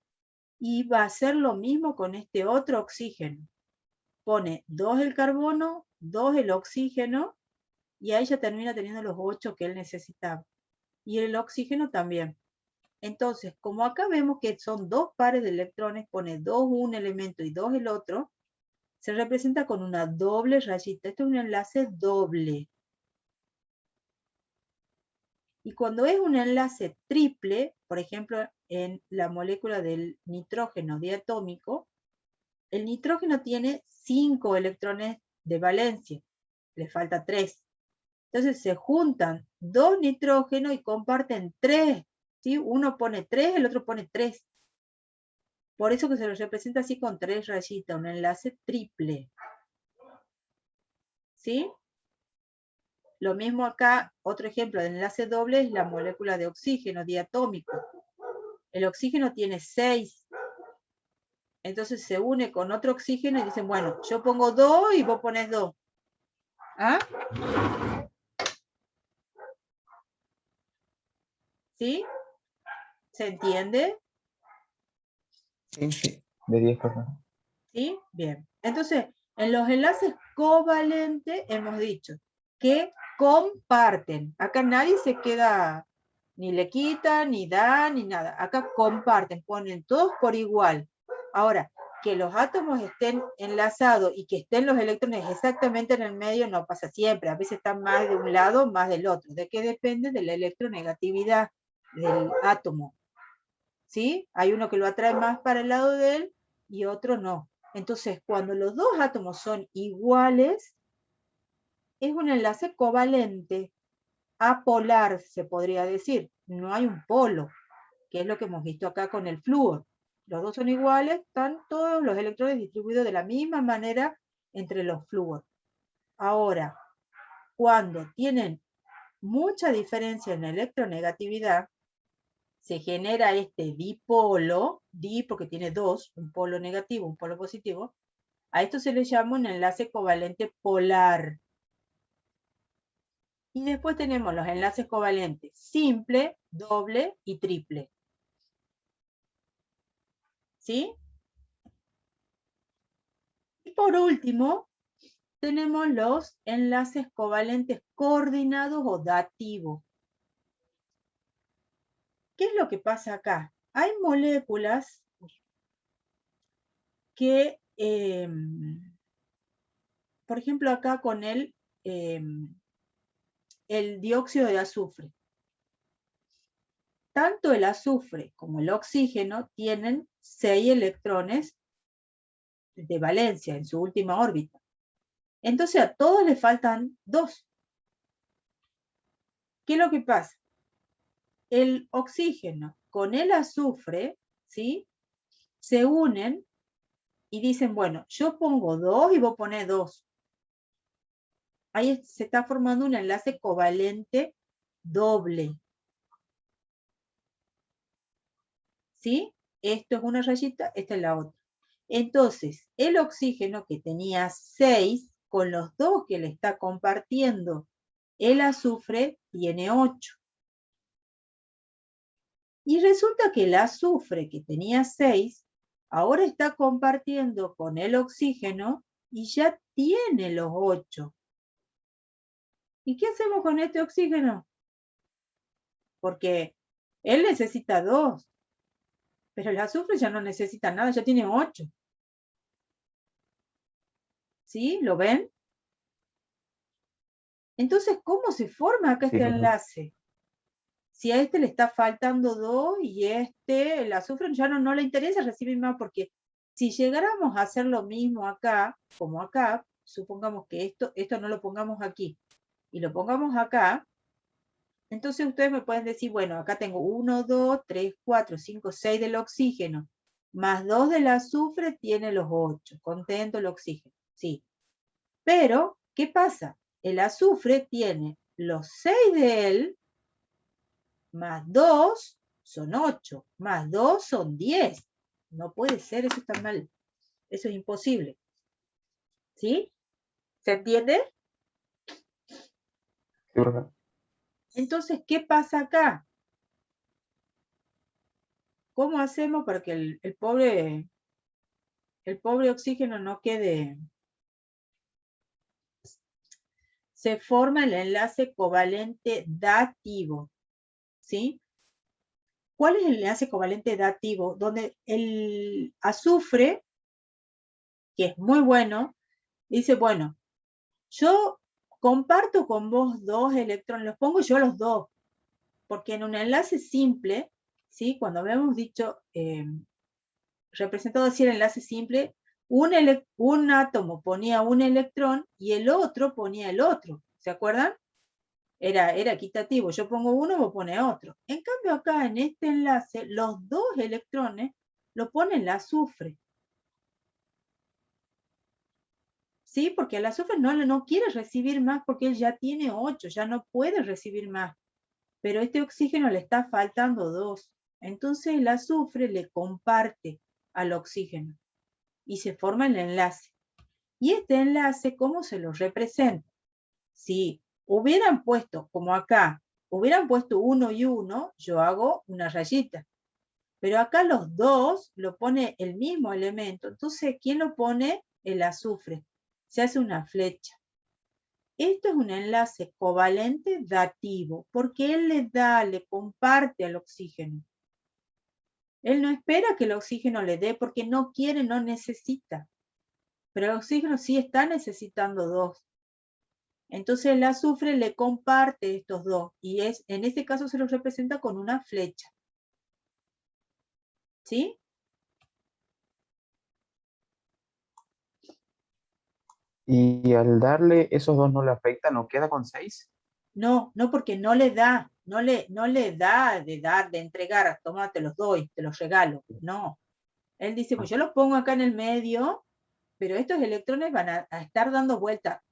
Y va a hacer lo mismo con este otro oxígeno. Pone 2 el carbono, 2 el oxígeno, y ahí ya termina teniendo los 8 que él necesitaba. Y el oxígeno también. Entonces, como acá vemos que son 2 pares de electrones, pone 2 un elemento y 2 el otro, se representa con una doble rayita. Esto es un enlace doble. Y cuando es un enlace triple, por ejemplo, en la molécula del nitrógeno diatómico, el nitrógeno tiene 5 electrones de valencia, le falta 3. Entonces se juntan 2 nitrógenos y comparten 3, ¿sí? Uno pone 3, el otro pone 3. Por eso que se lo representa así con 3 rayitas, un enlace triple. ¿Sí? Lo mismo acá, otro ejemplo de enlace doble es la molécula de oxígeno diatómico. El oxígeno tiene 6. Entonces se une con otro oxígeno y dicen, bueno, yo pongo 2 y vos pones 2. ¿Ah? ¿Sí? ¿Se entiende? Sí, sí. De 10 por favor. ¿Sí? Bien. Entonces, en los enlaces covalentes hemos dicho que comparten. Acá nadie se queda, ni le quita, ni da, ni nada. Acá comparten, ponen todos por igual. Ahora, que los átomos estén enlazados y que estén los electrones exactamente en el medio no pasa siempre. A veces están más de un lado, más del otro. ¿De qué depende? De la electronegatividad del átomo. ¿Sí? Hay uno que lo atrae más para el lado de él y otro no. Entonces, cuando los dos átomos son iguales, es un enlace covalente, apolar, se podría decir. No hay un polo, que es lo que hemos visto acá con el flúor. Los dos son iguales, están todos los electrones distribuidos de la misma manera entre los flúor. Ahora, cuando tienen mucha diferencia en electronegatividad, se genera este dipolo, di porque tiene 2, un polo negativo, un polo positivo. A esto se le llama un enlace covalente polar. Y después tenemos los enlaces covalentes simple, doble y triple. ¿Sí? Y por último, tenemos los enlaces covalentes coordinados o dativos. ¿Qué es lo que pasa acá? Hay moléculas que, por ejemplo, acá con el dióxido de azufre. Tanto el azufre como el oxígeno tienen 6 electrones de valencia en su última órbita. Entonces a todos les faltan 2. ¿Qué es lo que pasa? El oxígeno con el azufre, ¿sí? Se unen y dicen, bueno, yo pongo 2 y vos ponés 2. Ahí se está formando un enlace covalente doble. ¿Sí? Esto es una rayita, esta es la otra. Entonces, el oxígeno que tenía 6, con los 2 que le está compartiendo el azufre, tiene 8. Y resulta que el azufre, que tenía 6, ahora está compartiendo con el oxígeno y ya tiene los 8. ¿Y qué hacemos con este oxígeno? Porque él necesita 2, pero el azufre ya no necesita nada, ya tiene 8. ¿Sí? ¿Lo ven? Entonces, ¿cómo se forma acá Sí, este profe. enlace? Si a este le está faltando 2 y el azufre ya no le interesa recibir más, porque si llegáramos a hacer lo mismo acá, como acá, supongamos que esto no lo pongamos aquí, y lo pongamos acá, entonces ustedes me pueden decir, bueno, acá tengo 1, 2, 3, 4, 5, 6 del oxígeno, más 2 del azufre tiene los 8, contento el oxígeno, sí. Pero, ¿qué pasa? El azufre tiene los 6 de él, más 2 son 8, más 2 son 10. No puede ser, eso está mal. Eso es imposible. ¿Sí? ¿Se entiende? Sí, profe. Entonces, ¿qué pasa acá? ¿Cómo hacemos para que el pobre oxígeno no quede? Se forma el enlace covalente dativo. ¿Sí? ¿Cuál es el enlace covalente dativo? Donde el azufre, que es muy bueno, dice, bueno, yo comparto con vos 2 electrones, los pongo yo los 2, porque en un enlace simple, ¿sí? Cuando habíamos dicho, representado así el enlace simple, un átomo ponía un electrón y el otro ponía el otro, ¿se acuerdan? Era equitativo, yo pongo uno, vos pones otro. En cambio acá en este enlace, los 2 electrones lo pone el azufre. ¿Sí? Porque el azufre no quiere recibir más porque él ya tiene 8, ya no puede recibir más. Pero este oxígeno le está faltando 2. Entonces el azufre le comparte al oxígeno y se forma el enlace. Y este enlace, ¿cómo se lo representa? Si hubieran puesto, como acá, hubieran puesto 1 y 1, yo hago una rayita. Pero acá los 2 lo pone el mismo elemento. Entonces, ¿quién lo pone? El azufre. Se hace una flecha. Esto es un enlace covalente dativo, porque él le comparte al oxígeno. Él no espera que el oxígeno le dé porque no quiere, no necesita. Pero el oxígeno sí está necesitando 2. Entonces el azufre le comparte estos 2 y en este caso se los representa con una flecha. ¿Sí? Y al darle esos dos no le afecta, ¿no queda con 6? No, porque no le da, no le da de entregar, toma, te los doy, te los regalo. No. Él dice, pues yo los pongo acá en el medio, pero estos electrones van a estar dando vuelta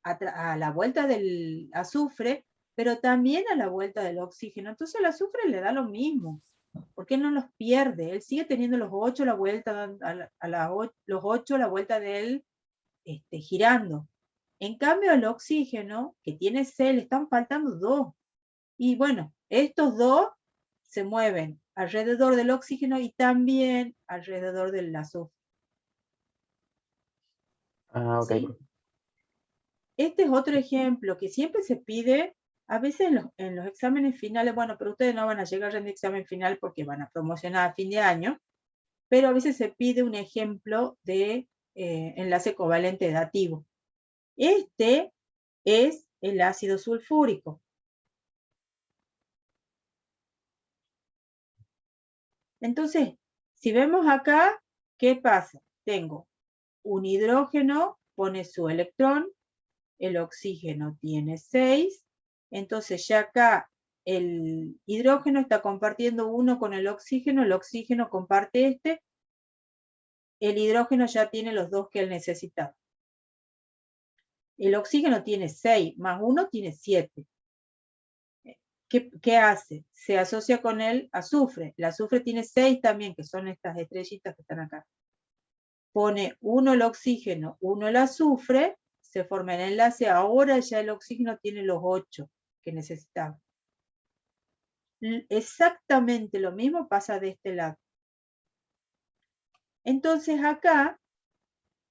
a la vuelta del azufre, pero también a la vuelta del oxígeno. Entonces el azufre le da lo mismo, porque él no los pierde. Él sigue teniendo los 8 la vuelta, los 8 la vuelta de él girando. En cambio, el oxígeno, que tiene 6, le están faltando 2. Y bueno, estos 2 se mueven alrededor del oxígeno y también alrededor del azufre. Ah, ok, ¿Sí? profe. Este es otro ejemplo que siempre se pide, a veces en los exámenes finales, bueno, pero ustedes no van a llegar en el examen final porque van a promocionar a fin de año, pero a veces se pide un ejemplo de enlace covalente dativo. Este es el ácido sulfúrico. Entonces, si vemos acá, ¿qué pasa? Tengo un hidrógeno, pone su electrón, el oxígeno tiene 6, entonces ya acá el hidrógeno está compartiendo 1 con el oxígeno comparte este, el hidrógeno ya tiene los 2 que él necesitaba. El oxígeno tiene 6, más 1 tiene 7. ¿Qué hace? Se asocia con el azufre. El azufre tiene 6 también, que son estas estrellitas que están acá. Pone 1 el oxígeno, 1 el azufre, se forma el enlace, ahora ya el oxígeno tiene los 8 que necesitaba. Exactamente lo mismo pasa de este lado. Entonces acá,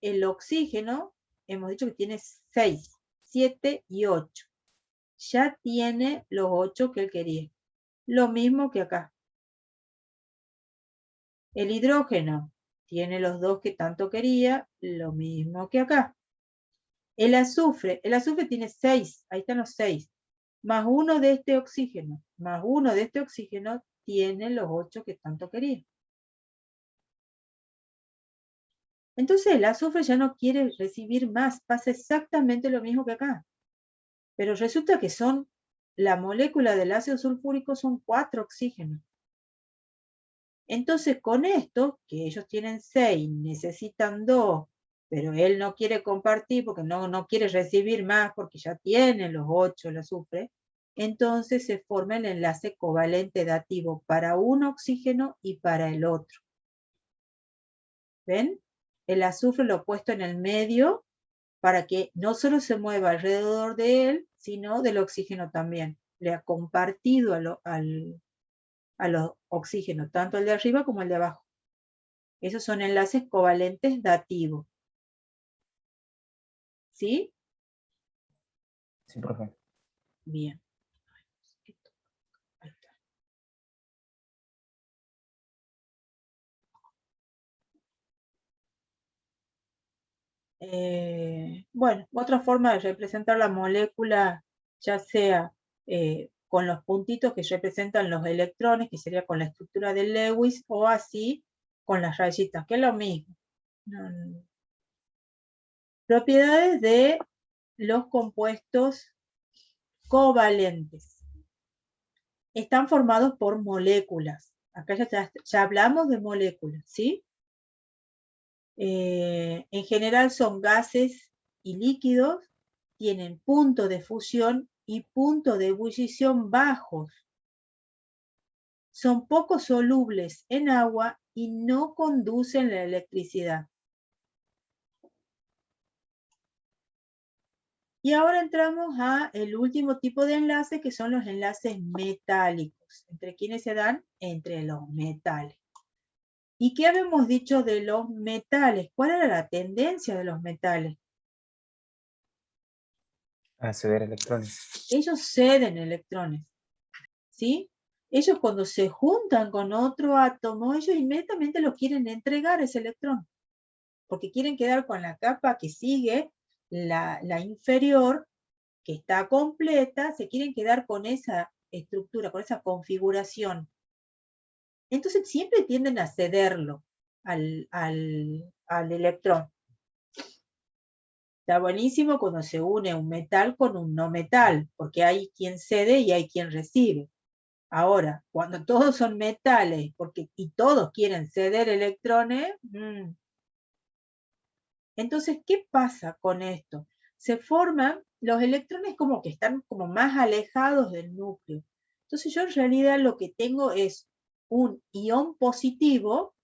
el oxígeno, hemos dicho que tiene 6, 7 y 8. Ya tiene los 8 que él quería. Lo mismo que acá. El hidrógeno tiene los 2 que tanto quería, lo mismo que acá. El azufre tiene 6, ahí están los 6. Más uno de este oxígeno, tiene los 8 que tanto quería. Entonces el azufre ya no quiere recibir más, pasa exactamente lo mismo que acá. Pero resulta que la molécula del ácido sulfúrico son 4 oxígenos. Entonces con esto, que ellos tienen 6, necesitan 2, pero él no quiere compartir porque no quiere recibir más porque ya tiene los 8 el azufre, entonces se forma el enlace covalente dativo para un oxígeno y para el otro. ¿Ven? El azufre lo he puesto en el medio para que no solo se mueva alrededor de él, sino del oxígeno también. Le ha compartido a los oxígenos, tanto el de arriba como el de abajo. Esos son enlaces covalentes dativos. ¿Sí? Sí, profe. Bien. Ahí está. Bueno, otra forma de representar la molécula, ya sea con los puntitos que representan los electrones, que sería con la estructura de Lewis, o así con las rayitas, que es lo mismo. Propiedades de los compuestos covalentes. Están formados por moléculas. Acá ya hablamos de moléculas, ¿sí? En general son gases y líquidos, tienen punto de fusión y punto de ebullición bajos. Son poco solubles en agua y no conducen la electricidad. Y ahora entramos al último tipo de enlace, que son los enlaces metálicos. ¿Entre quiénes se dan? Entre los metales. ¿Y qué habíamos dicho de los metales? ¿Cuál era la tendencia de los metales? A ceder electrones. Ellos ceden electrones, ¿sí? Ellos cuando se juntan con otro átomo, ellos inmediatamente lo quieren entregar ese electrón, porque quieren quedar con la capa que sigue, la inferior, que está completa, se quieren quedar con esa estructura, con esa configuración. Entonces siempre tienden a cederlo al electrón. Está buenísimo cuando se une un metal con un no metal, porque hay quien cede y hay quien recibe. Ahora, cuando todos son metales y todos quieren ceder electrones, entonces, ¿qué pasa con esto? Se forman los electrones como que están como más alejados del núcleo. Entonces yo en realidad lo que tengo es un ion positivo,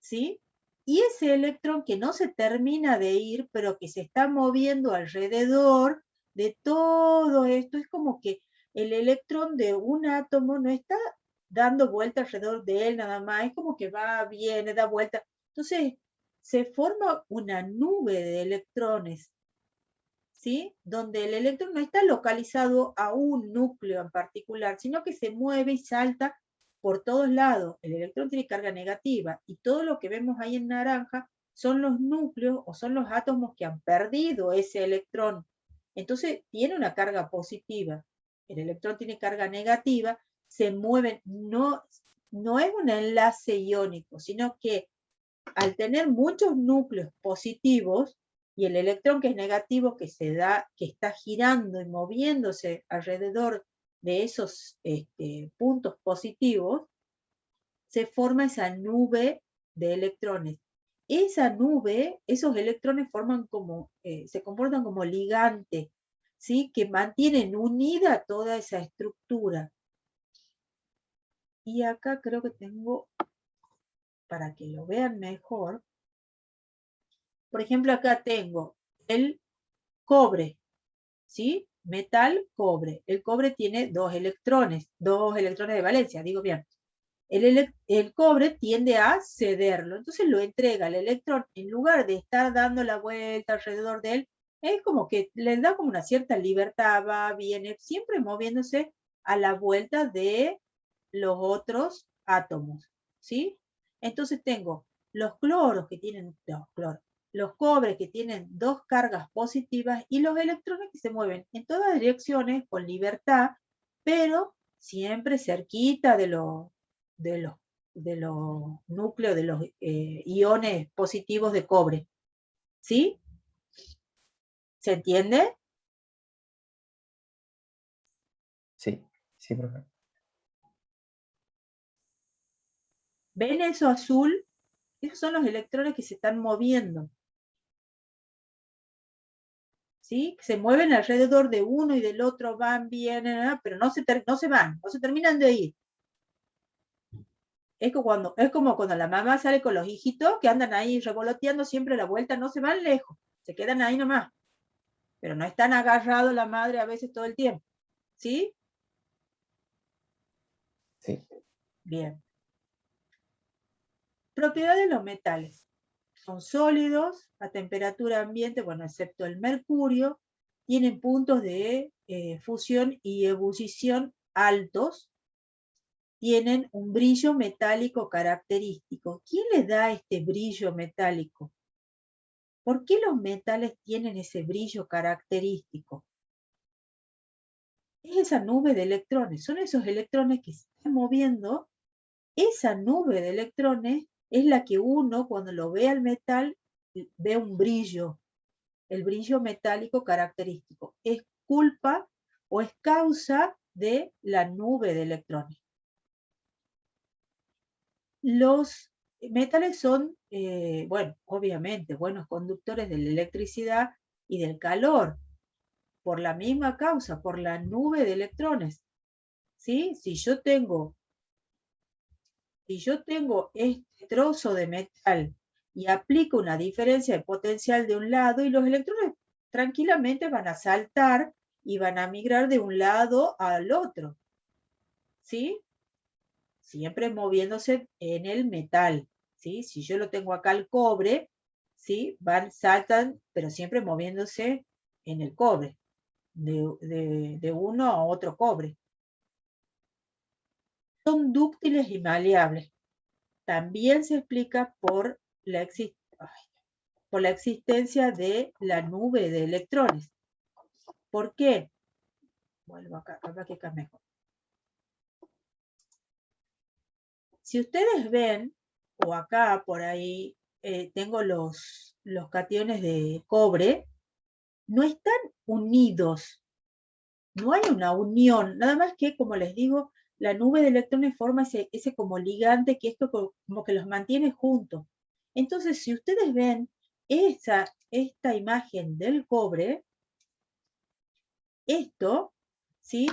¿sí? Y ese electrón que no se termina de ir, pero que se está moviendo alrededor de todo esto, es como que el electrón de un átomo no está dando vuelta alrededor de él nada más, es como que va, viene, da vuelta. Entonces, se forma una nube de electrones, ¿sí? Donde el electrón no está localizado a un núcleo en particular, sino que se mueve y salta por todos lados. El electrón tiene carga negativa y todo lo que vemos ahí en naranja son los núcleos o son los átomos que han perdido ese electrón. Entonces tiene una carga positiva. El electrón tiene carga negativa, se mueven, no es un enlace iónico, sino que al tener muchos núcleos positivos y el electrón que es negativo que está girando y moviéndose alrededor de esos puntos positivos, se forma esa nube de electrones. Esa nube, esos electrones se comportan como ligantes, ¿sí? Que mantienen unida toda esa estructura. Y acá creo que tengo, para que lo vean mejor, por ejemplo, acá tengo el cobre, ¿sí? metal, cobre. El cobre tiene dos electrones de valencia, digo bien. El cobre tiende a cederlo, entonces lo entrega el electrón, en lugar de estar dando la vuelta alrededor de él, es como que le da como una cierta libertad, va, viene, siempre moviéndose a la vuelta de los otros átomos, ¿sí? Entonces tengo los cloros que tienen, los cobres que tienen dos cargas positivas y los electrones que se mueven en todas direcciones con libertad, pero siempre cerquita de los, de los núcleos, de los iones positivos de cobre. ¿Sí? ¿Se entiende? Sí, sí, profe. ¿Ven eso azul? Esos son los electrones que se están moviendo. ¿Sí? Que se mueven alrededor de uno y del otro, van, vienen, pero no se van, no se terminan de ir. Es como cuando la mamá sale con los hijitos que andan ahí revoloteando siempre a la vuelta, no se van lejos, se quedan ahí nomás. Pero no están agarrados la madre a veces todo el tiempo. ¿Sí? Sí. Bien. Propiedades de los metales. Son sólidos a temperatura ambiente, bueno, excepto el mercurio, tienen puntos de fusión y ebullición altos, tienen un brillo metálico característico. ¿Quién les da este brillo metálico? ¿Por qué los metales tienen ese brillo característico? Es esa nube de electrones, son esos electrones que se están moviendo. Esa nube de electrones es la que uno, cuando lo ve al metal, ve un brillo, el brillo metálico característico. Es culpa o es causa de la nube de electrones. Los metales son, bueno, obviamente, buenos conductores de la electricidad y del calor, por la misma causa, por la nube de electrones. ¿Sí? Si yo tengo este trozo de metal y aplico una diferencia de potencial de un lado, y los electrones tranquilamente van a saltar y van a migrar de un lado al otro. ¿Sí? Siempre moviéndose en el metal. ¿Sí? Si yo lo tengo acá el cobre, ¿sí? Saltan, pero siempre moviéndose en el cobre, de uno a otro cobre. Son dúctiles y maleables. También se explica por la existencia de la nube de electrones. ¿Por qué? Vuelvo acá, que acá mejor. Si ustedes ven, o acá por ahí, tengo los cationes de cobre, no están unidos, no hay una unión, nada más que, como les digo, la nube de electrones forma ese como ligante que esto como que los mantiene juntos. Entonces, si ustedes ven esta imagen del cobre, esto, ¿sí?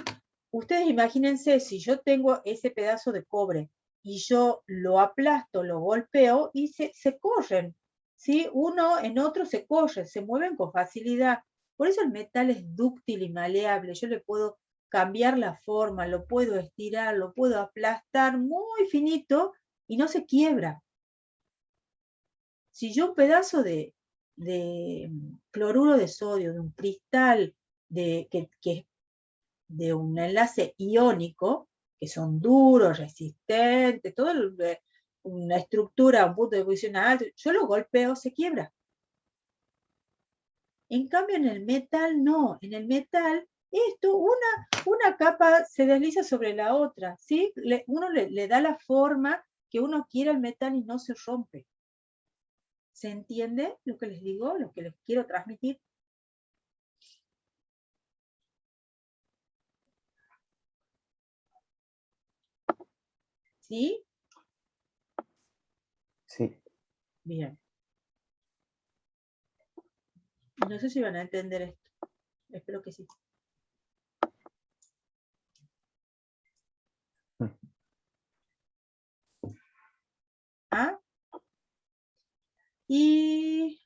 Ustedes imagínense, si yo tengo ese pedazo de cobre y yo lo aplasto, lo golpeo y se corren, ¿sí? Uno en otro se corren, se mueven con facilidad. Por eso el metal es dúctil y maleable. Yo le puedo cambiar la forma, lo puedo estirar, lo puedo aplastar muy finito y no se quiebra. Si yo un pedazo de cloruro de sodio, de un cristal que de un enlace iónico, que son duros, resistentes, una estructura, un punto de fusión alto, yo lo golpeo, se quiebra. En cambio, en el metal no. En el metal, una capa se desliza sobre la otra, ¿sí? Uno le da la forma que uno quiere al metal y no se rompe. ¿Se entiende lo que les digo, lo que les quiero transmitir? ¿Sí? Sí. Bien. No sé si van a entender esto. Espero que sí. ¿Ah? Y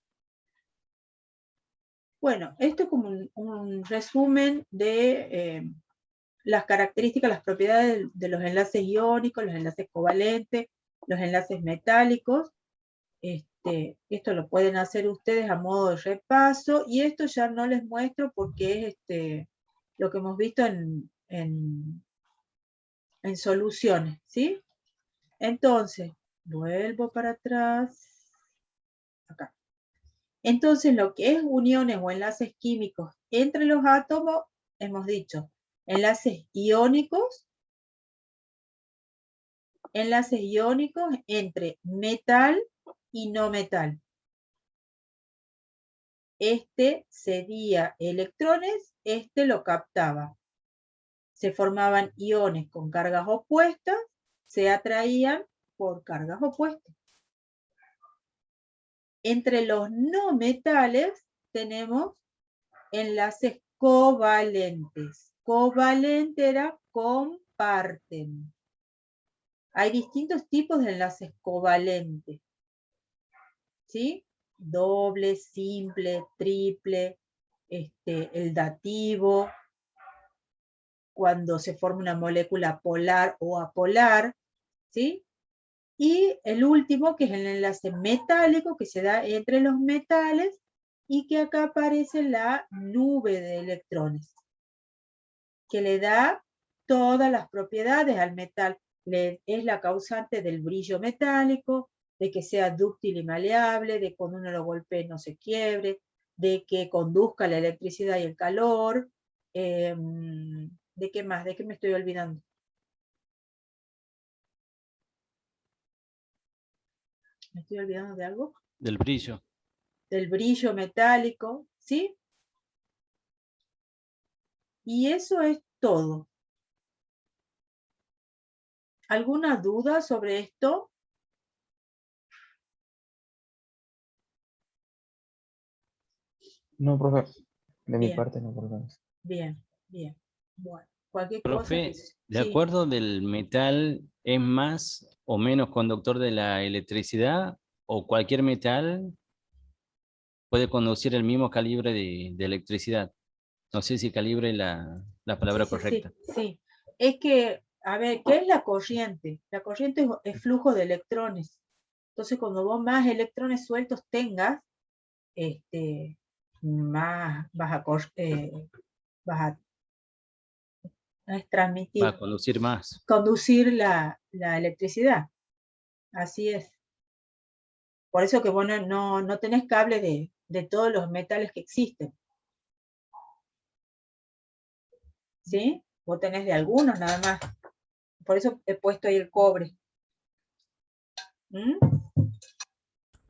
Bueno, esto es como un resumen de las características, las propiedades de los enlaces iónicos, los enlaces covalentes, los enlaces metálicos. Esto lo pueden hacer ustedes a modo de repaso, y esto ya no les muestro porque es lo que hemos visto en soluciones, ¿sí? Entonces, vuelvo para atrás, acá. Entonces, lo que es uniones o enlaces químicos entre los átomos, hemos dicho, enlaces iónicos entre metal y no metal. Este cedía electrones, este lo captaba. Se formaban iones con cargas opuestas, se atraían por cargas opuestas. Entre los no metales tenemos enlaces covalentes. Covalente era comparten. Hay distintos tipos de enlaces covalentes, ¿sí? Doble, simple, triple, el dativo, cuando se forma una molécula polar o apolar, ¿sí? Y el último, que es el enlace metálico, que se da entre los metales, y que acá aparece la nube de electrones, que le da todas las propiedades al metal. Es la causante del brillo metálico, de que sea dúctil y maleable, de que cuando uno lo golpee no se quiebre, de que conduzca la electricidad y el calor. ¿De qué más? ¿De qué me estoy olvidando? ¿Me estoy olvidando de algo? Del brillo. Del brillo metálico, ¿sí? Y eso es todo. ¿Alguna duda sobre esto? No, profe. De mi Bien, parte no, profe. bien, bien. Bueno, cualquier cosa que... Profe, ¿de Sí, acuerdo del metal es más o menos conductor de la electricidad o cualquier metal puede conducir el mismo calibre de electricidad? No sé si calibre es la sí, palabra sí, sí, correcta. sí. Es que, a ver, ¿qué es la corriente? La corriente es flujo de electrones. Entonces, cuando vos más electrones sueltos tengas, más vas a Va a transmitir, conducir más. conducir la electricidad. Así es. Por eso que vos no tenés cable de todos los metales que existen, ¿sí? Vos tenés de algunos nada más. Por eso he puesto ahí el cobre. ¿Mm?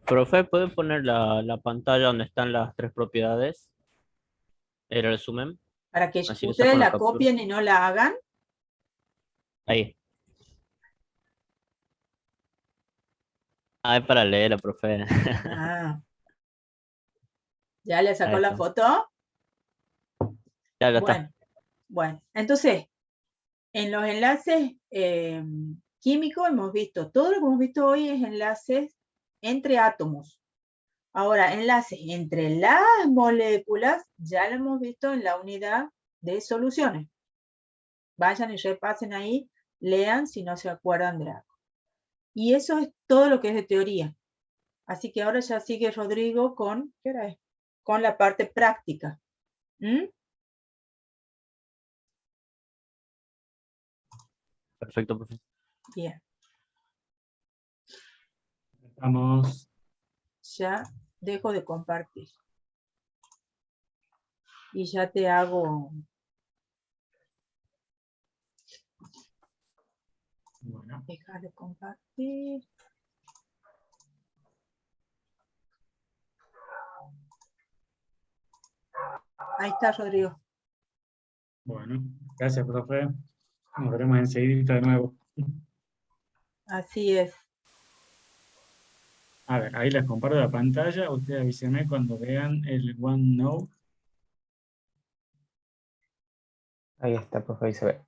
Profe, ¿puede poner la pantalla donde están las tres propiedades? El resumen. Para que Así le ustedes saco una la captura. copien y no la hagan. Ahí. Ah, es para leerla, profe. Ah, ¿ya le sacó Ahí la está. foto? Ya está. Bueno, bueno. Entonces, en los enlaces químicos hemos visto, todo lo que hemos visto hoy es enlaces entre átomos. Ahora, enlaces entre las moléculas, ya lo hemos visto en la unidad de soluciones. Vayan y repasen ahí, lean si no se acuerdan de algo. Y eso es todo lo que es de teoría. Así que ahora ya sigue Rodrigo con, ¿qué hora es? Con la parte práctica. ¿Mm? Perfecto, profe. Bien, Estamos. ya dejo de compartir. Y ya te hago... Bueno, Dejar de compartir. Ahí está, Rodrigo. bueno. Gracias, profe. Nos veremos enseguida de nuevo. Así es. A ver, ahí les comparto la pantalla. Ustedes avísenme cuando vean el OneNote. Ahí está, profe, ahí se ve.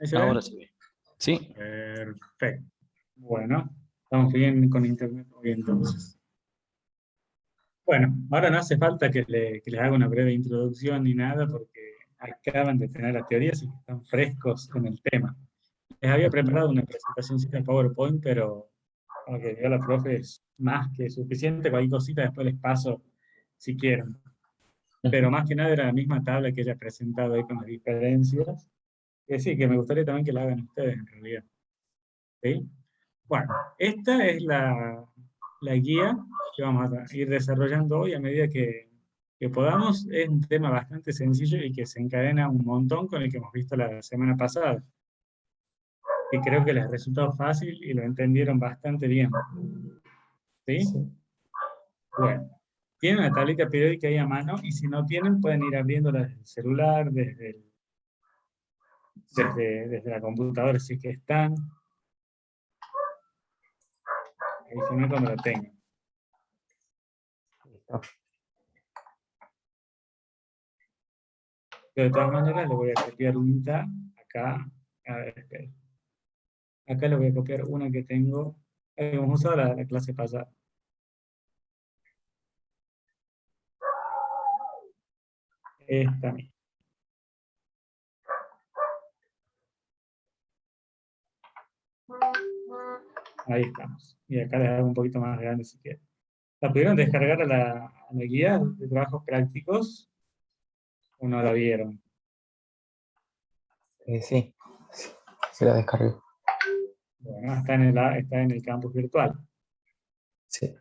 ¿Ahí se Ahora ve? sí. Sí. Perfecto. Bueno, estamos bien con internet hoy entonces. Bueno, ahora no hace falta que les haga una breve introducción ni nada, porque acaban de tener la teoría, así que están frescos en el tema. Les había preparado una presentación en PowerPoint, pero como que dio la profe es más que suficiente. Cualquier cosita después les paso si quieren. Pero más que nada era la misma tabla que ella ha presentado ahí con las diferencias. Que sí, que me gustaría también que la hagan ustedes en realidad. ¿Sí? Bueno, esta es la guía que vamos a ir desarrollando hoy a medida que podamos. Es un tema bastante sencillo y que se encadena un montón con el que hemos visto la semana pasada. Y creo que les resultó fácil y lo entendieron bastante bien. ¿Sí? Bueno, tienen una tablita periódica ahí a mano y si no tienen pueden ir abriéndola desde el celular, desde la computadora si es que están. Ahí si no cuando la tengan. Listo. Pero de todas maneras le voy a copiar unita acá. A ver, espera. Acá le voy a copiar una que tengo. Hemos usado la clase pasada. Esta misma. Ahí estamos. Y acá les hago un poquito más grande si quieren. ¿La pudieron descargar a la guía de trabajos prácticos? ¿O no la vieron? Sí, se la descargué. Bueno, está en el campus virtual, Sí.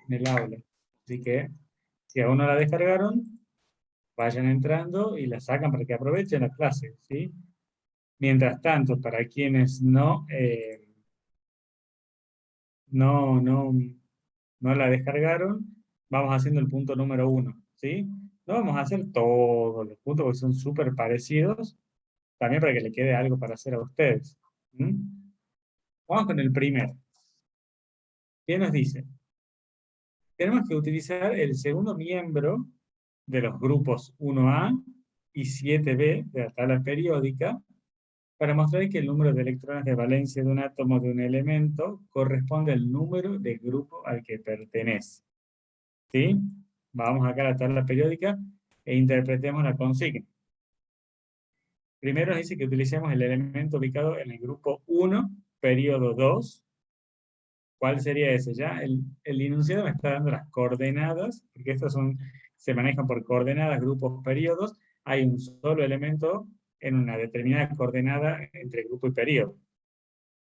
en el aula. Así que, si aún no la descargaron, vayan entrando y la sacan para que aprovechen la clase, ¿sí? Mientras tanto, para quienes no la descargaron, vamos haciendo el punto número 1, ¿sí? No vamos a hacer todos los puntos porque son súper parecidos, también para que le quede algo para hacer a ustedes. Vamos con el primero. ¿Qué nos dice? Tenemos que utilizar el segundo miembro de los grupos 1A y 7B de la tabla periódica para mostrar que el número de electrones de valencia de un átomo de un elemento corresponde al número de grupo al que pertenece. ¿Sí? Vamos acá a la tabla periódica e interpretemos la consigna. Primero nos dice que utilicemos el elemento ubicado en el grupo 1, periodo 2. ¿Cuál sería ese? Ya el enunciado me está dando las coordenadas, porque estas se manejan por coordenadas, grupos, periodos. Hay un solo elemento en una determinada coordenada entre grupo y periodo.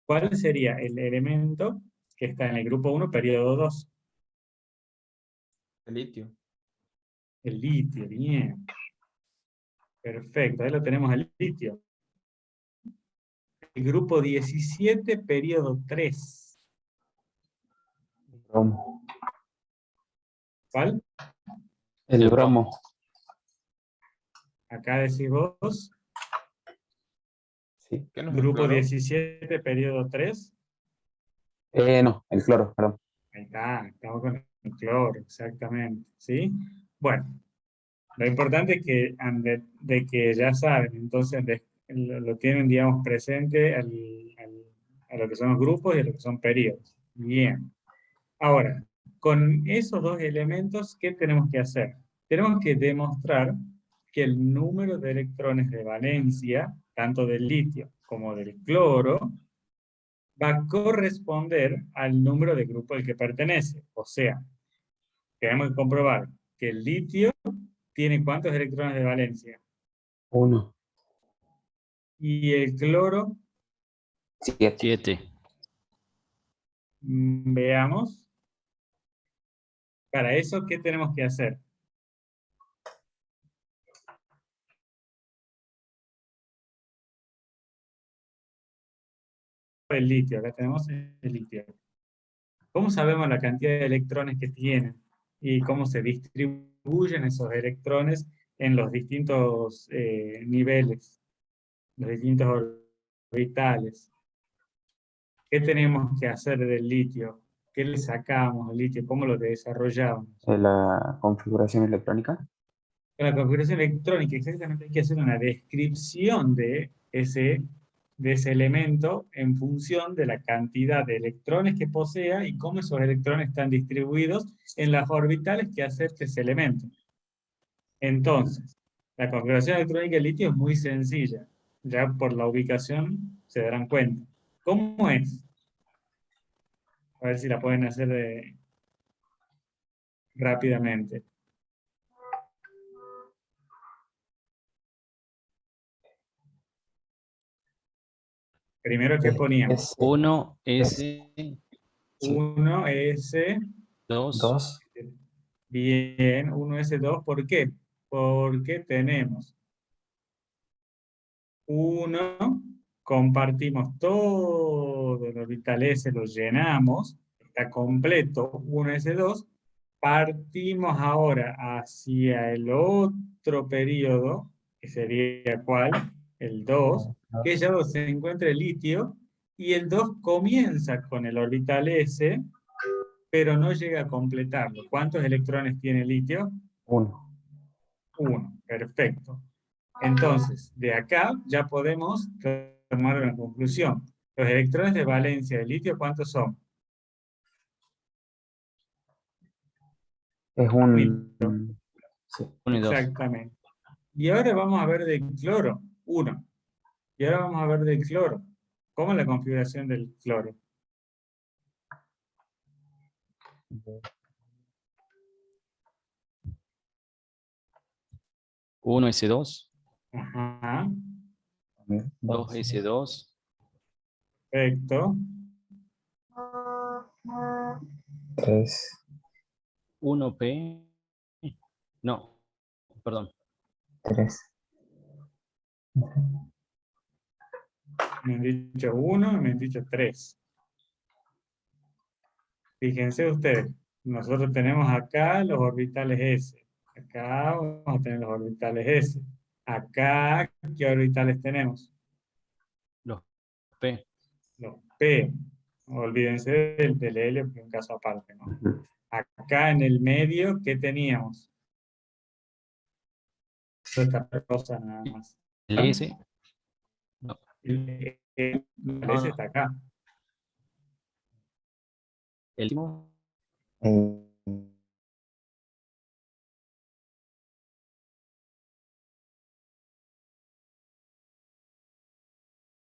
¿Cuál sería el elemento que está en el grupo 1, periodo 2? El litio. El litio, bien. Perfecto, ahí lo tenemos el litio. El grupo 17, periodo 3. Bromo. ¿Cuál? El El bromo. Acá decís vos. Sí. ¿Qué no es el Grupo cloro? 17, periodo 3. No, el cloro, perdón. Ahí está, estamos con el cloro, exactamente. ¿Sí? Bueno, lo importante es que, de que ya saben, entonces lo tienen, digamos, presente a lo que son los grupos y a lo que son periodos. Bien. Ahora, con esos dos elementos, ¿qué tenemos que hacer? Tenemos que demostrar que el número de electrones de valencia, tanto del litio como del cloro, va a corresponder al número de grupo al que pertenece. O sea, tenemos que comprobar que el litio tiene ¿cuántos electrones de valencia? 1, Y el cloro, 7. 7. veamos. Para eso, ¿qué tenemos que hacer? El litio, acá tenemos el litio. ¿Cómo sabemos la cantidad de electrones que tienen y cómo se distribuyen esos electrones en los distintos niveles, los distintos orbitales? ¿Qué tenemos que hacer del litio? ¿Qué le sacamos al litio? ¿Cómo lo desarrollamos? La configuración electrónica. Con la configuración electrónica, exactamente, hay que hacer una descripción de ese de ese elemento en función de la cantidad de electrones que posea y cómo esos electrones están distribuidos en las orbitales que acepta ese elemento. Entonces, la configuración electrónica del litio es muy sencilla. Ya por la ubicación se darán cuenta. ¿Cómo es? A ver si la pueden hacer rápidamente. Primero, ¿qué poníamos? 1S, 1S, 2, 2. bien, 1S2, ¿por qué? Porque tenemos 1, compartimos todo el orbital S, lo llenamos, está completo, 1S2, partimos ahora hacia el otro periodo, que sería ¿cuál? El 2, que ya donde se encuentra el litio, y el 2 comienza con el orbital S, pero no llega a completarlo. ¿Cuántos electrones tiene el litio? 1. 1, perfecto. Entonces, de acá ya podemos tomar una conclusión. Los electrones de valencia del litio, ¿cuántos son? Es un... Sí. 1 y 2. Exactamente. Y ahora vamos a ver de cloro, 1. Y ahora vamos a ver de cloro. ¿Cómo es la configuración del cloro? Uno S2, Ajá, 2S2, perfecto. 3. 1P, no, perdón, 3. Me han dicho 1 y me han dicho 3. Fíjense ustedes, nosotros tenemos acá los orbitales S. Acá vamos a tener los orbitales S. Acá, ¿qué orbitales tenemos? los P, Los P. Olvídense del L, porque es un caso aparte, ¿no? Acá en el medio, ¿qué teníamos? Esta cosa nada más. el S, no, El S está acá. el último,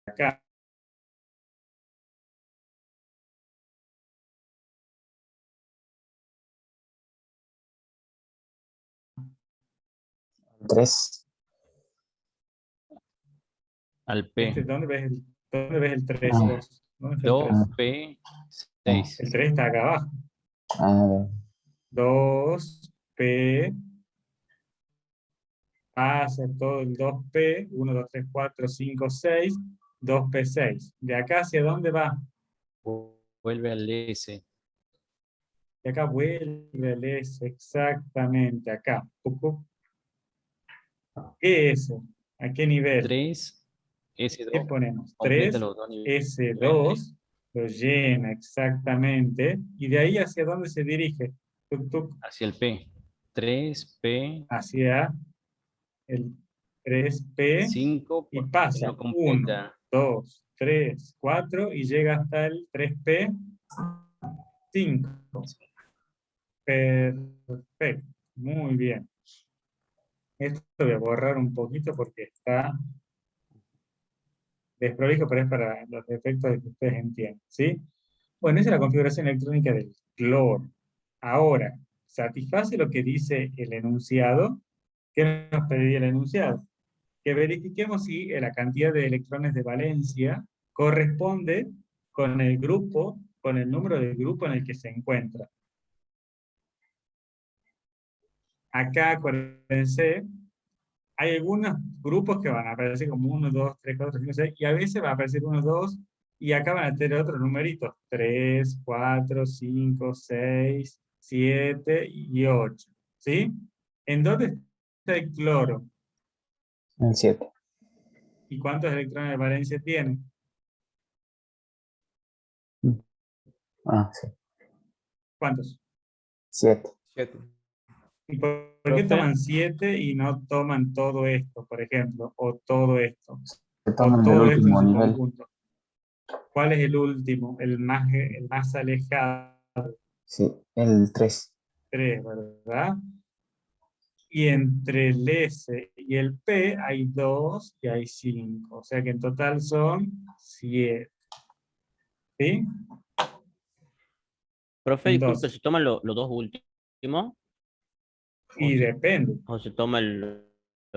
Acá. Tres. al P, ¿Dónde ves el 3, Ah. vos? ¿Dónde está el 3? 2P6, El 3 está acá abajo. Ah, 2P, pasa todo el 2P, 1, 2, 3, 4, 5, 6, 2P6. ¿De acá hacia dónde va? vuelve al S, De acá vuelve el S, exactamente, acá. ¿Qué es eso? ¿A qué nivel? 3, ¿Qué S2, ponemos? completa 3, los dos niveles, S2, lo llena exactamente. ¿Y de ahí hacia dónde se dirige? Tuc, tuc, hacia el P, 3P, hacia el 3P 5, y porque pasa no 1, completa, 2, 3, 4 y llega hasta el 3P 5. Perfecto, muy bien. Esto lo voy a borrar un poquito porque está desprolijo, pero es para los efectos de que ustedes entiendan, ¿sí? Bueno, esa es la configuración electrónica del cloro. Ahora, satisface lo que dice el enunciado. ¿Qué nos pediría el enunciado? Que verifiquemos si la cantidad de electrones de valencia corresponde con el grupo, con el número del grupo en el que se encuentra. Acá, acuérdense, hay algunos grupos que van a aparecer como 1, 2, 3, 4, 5, 6, y a veces va a aparecer 1, 2, y acá van a tener otros numeritos, 3, 4, 5, 6, 7 y 8. ¿Sí? ¿En dónde está el cloro? el 7. ¿Y cuántos electrones de valencia tiene? Ah, sí. ¿Cuántos? 7. 7. ¿Y por qué Profe. toman 7 y no toman todo esto, por ejemplo, o todo esto? Se O toman el todo esto en último su nivel. conjunto. ¿Cuál es el último? El más alejado. Sí, el 3. 3, ¿verdad? Y entre el S y el P hay 2 y hay 5. O sea que en total son 7. ¿Sí? Profe, disculpe, Entonces, ¿se toman los dos últimos? ¿O y se, depende. o se toma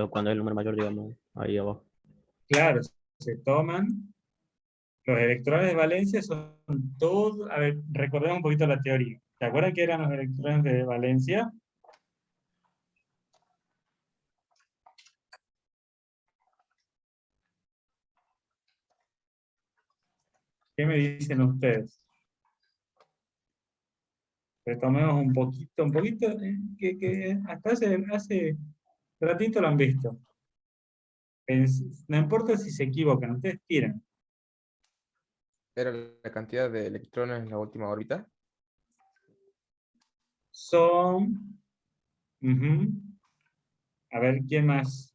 cuando es el número mayor, digamos, ahí abajo? Claro, se toman los electrones de valencia, son todos. A ver, recordemos un poquito la teoría. ¿Se acuerdan qué eran los electrones de valencia? ¿Qué me dicen ustedes? Retomemos un poquito, que hasta hace ratito lo han visto. No importa si se equivocan, ustedes tiran. Era la cantidad de electrones en la última órbita. Son, ujú, a ver, ¿quién más?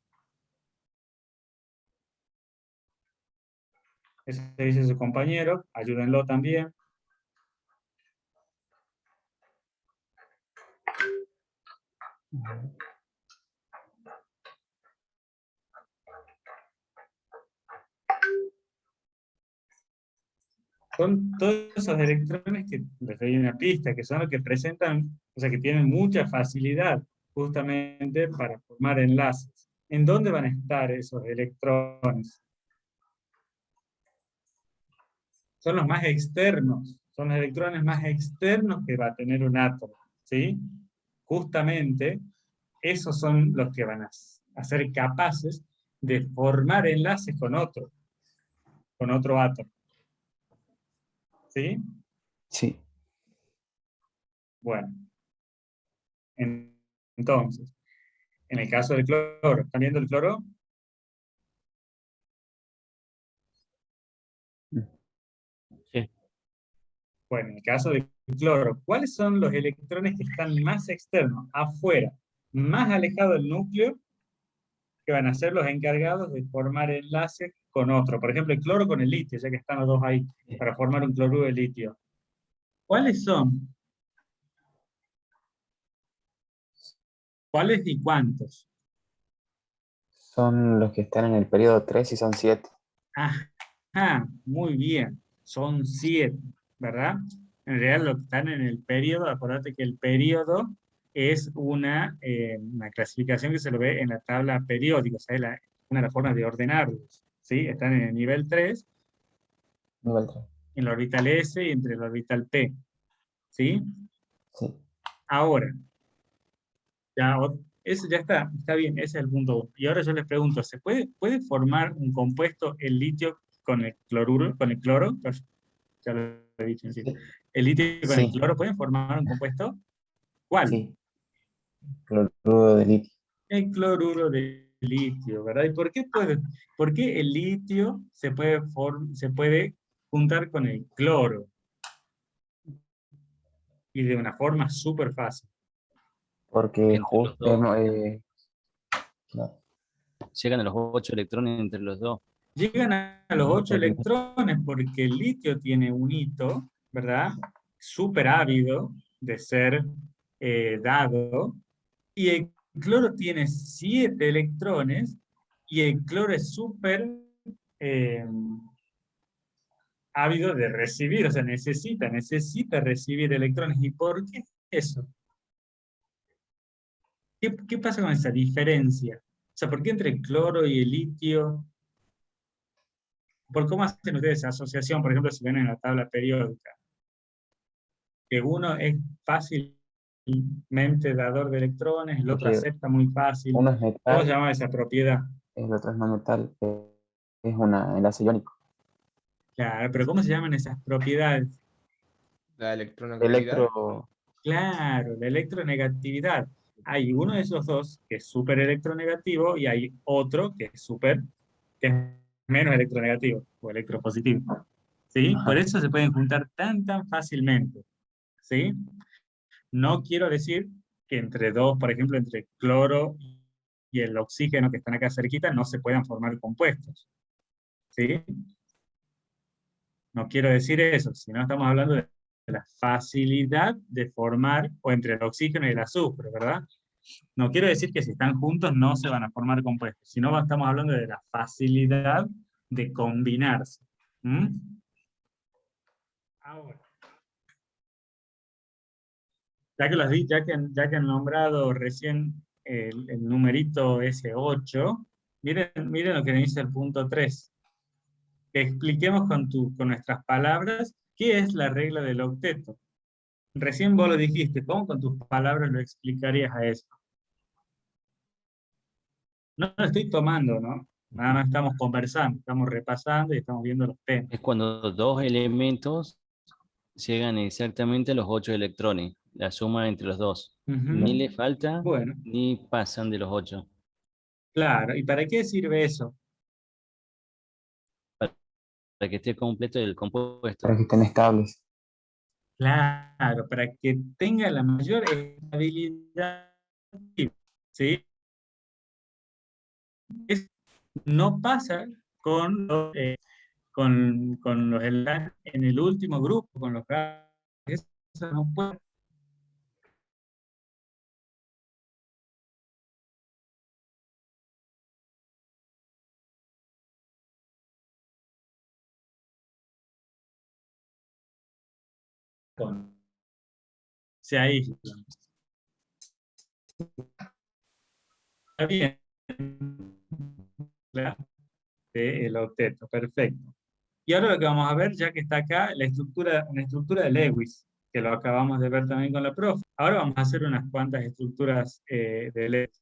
Eso dice su compañero, ayúdenlo también. Son todos esos electrones que les doy una pista, que son los que presentan, o sea, que tienen mucha facilidad justamente para formar enlaces. ¿En dónde van a estar esos electrones? Son los más externos, son los electrones más externos que va a tener un átomo, ¿sí? Justamente, esos son los que van a ser capaces de formar enlaces con otro átomo, ¿sí? Sí. Bueno, entonces, en el caso del cloro, ¿están viendo el cloro? Sí. Bueno, en el caso del cloro, ¿cuáles son los electrones que están más externos, afuera, más alejados del núcleo, que van a ser los encargados de formar enlaces con otro? Por ejemplo, el cloro con el litio, ya que están los dos ahí, para formar un cloruro de litio. ¿Cuáles son? ¿Cuáles y cuántos? Son los que están en el periodo 3 y son 7. Ajá, muy bien. Son 7, ¿verdad? En realidad lo que están en el periodo, acuérdate que el periodo es una clasificación que se lo ve en la tabla periódica, o sea, es una de las formas de ordenarlos, ¿sí? Están en el nivel 3, Nivel 3. en la orbital S y entre la orbital P, ¿sí? Sí. Ahora, eso ya está bien, ese es el punto 1. Y ahora yo les pregunto, ¿puede formar un compuesto el litio con el cloruro, con el cloro? Pues, ya lo he dicho en sí. Sí. ¿El litio con el Sí. cloro pueden formar un compuesto? ¿Cuál? Sí. Cloruro de litio. El cloruro de litio, ¿verdad? ¿Y por qué el litio se puede juntar con el cloro? Y de una forma súper fácil. Porque Entre los dos. Claro, Llegan a los 8 electrones entre los dos. Llegan a los 8 porque electrones porque el litio tiene un hito, ¿verdad? Súper ávido de ser dado, y el cloro tiene 7 electrones, y el cloro es súper eh, ávido de recibir, o sea, necesita recibir electrones. ¿Y por qué eso? ¿Qué pasa con esa diferencia? O sea, ¿por qué entre el cloro y el litio? ¿Por cómo hacen ustedes esa asociación, por ejemplo, si ven en la tabla periódica? Que uno es fácilmente dador de electrones, el otro porque acepta muy fácil. uno es ¿Cómo se metal, llama esa propiedad? el otro es no metal, es un enlace iónico. Claro, pero ¿cómo se llaman esas propiedades? La electronegatividad. Electro, Claro, la electronegatividad. Hay uno de esos dos que es súper electronegativo y hay otro que es menos electronegativo o electropositivo. ¿Sí? Por ajá, eso se pueden juntar tan fácilmente. ¿Sí? No quiero decir que entre dos, por ejemplo, entre el cloro y el oxígeno que están acá cerquita, no se puedan formar compuestos. ¿sí? No quiero decir eso, sino estamos hablando de la facilidad de formar, o entre el oxígeno y el azufre, ¿verdad? No quiero decir que si están juntos no se van a formar compuestos, sino estamos hablando de la facilidad de combinarse. ¿Mm? Ahora, ya que han nombrado recién el numerito S8, miren lo que dice el punto 3. Que expliquemos con nuestras palabras qué es la regla del octeto. Recién vos lo dijiste, ¿cómo con tus palabras lo explicarías a eso? No lo estoy tomando, ¿no? Nada más estamos conversando, estamos repasando y estamos viendo los temas. Es cuando dos elementos llegan exactamente a los 8 electrones, la suma entre los dos. Ujú. Ni le falta, Bueno, ni pasan de los 8. claro. ¿Y para qué sirve eso? Para que esté completo el compuesto. Para que estén estables. Claro, para que tenga la mayor estabilidad, ¿sí? No pasa con los enlaces en el último grupo, con los gases. Eso no puede. Se aíslan. Está bien. Claro. El octeto, perfecto. Y ahora lo que vamos a ver, ya que está acá, una estructura de Lewis, que lo acabamos de ver también con la profe. Ahora vamos a hacer unas cuantas estructuras de Lewis.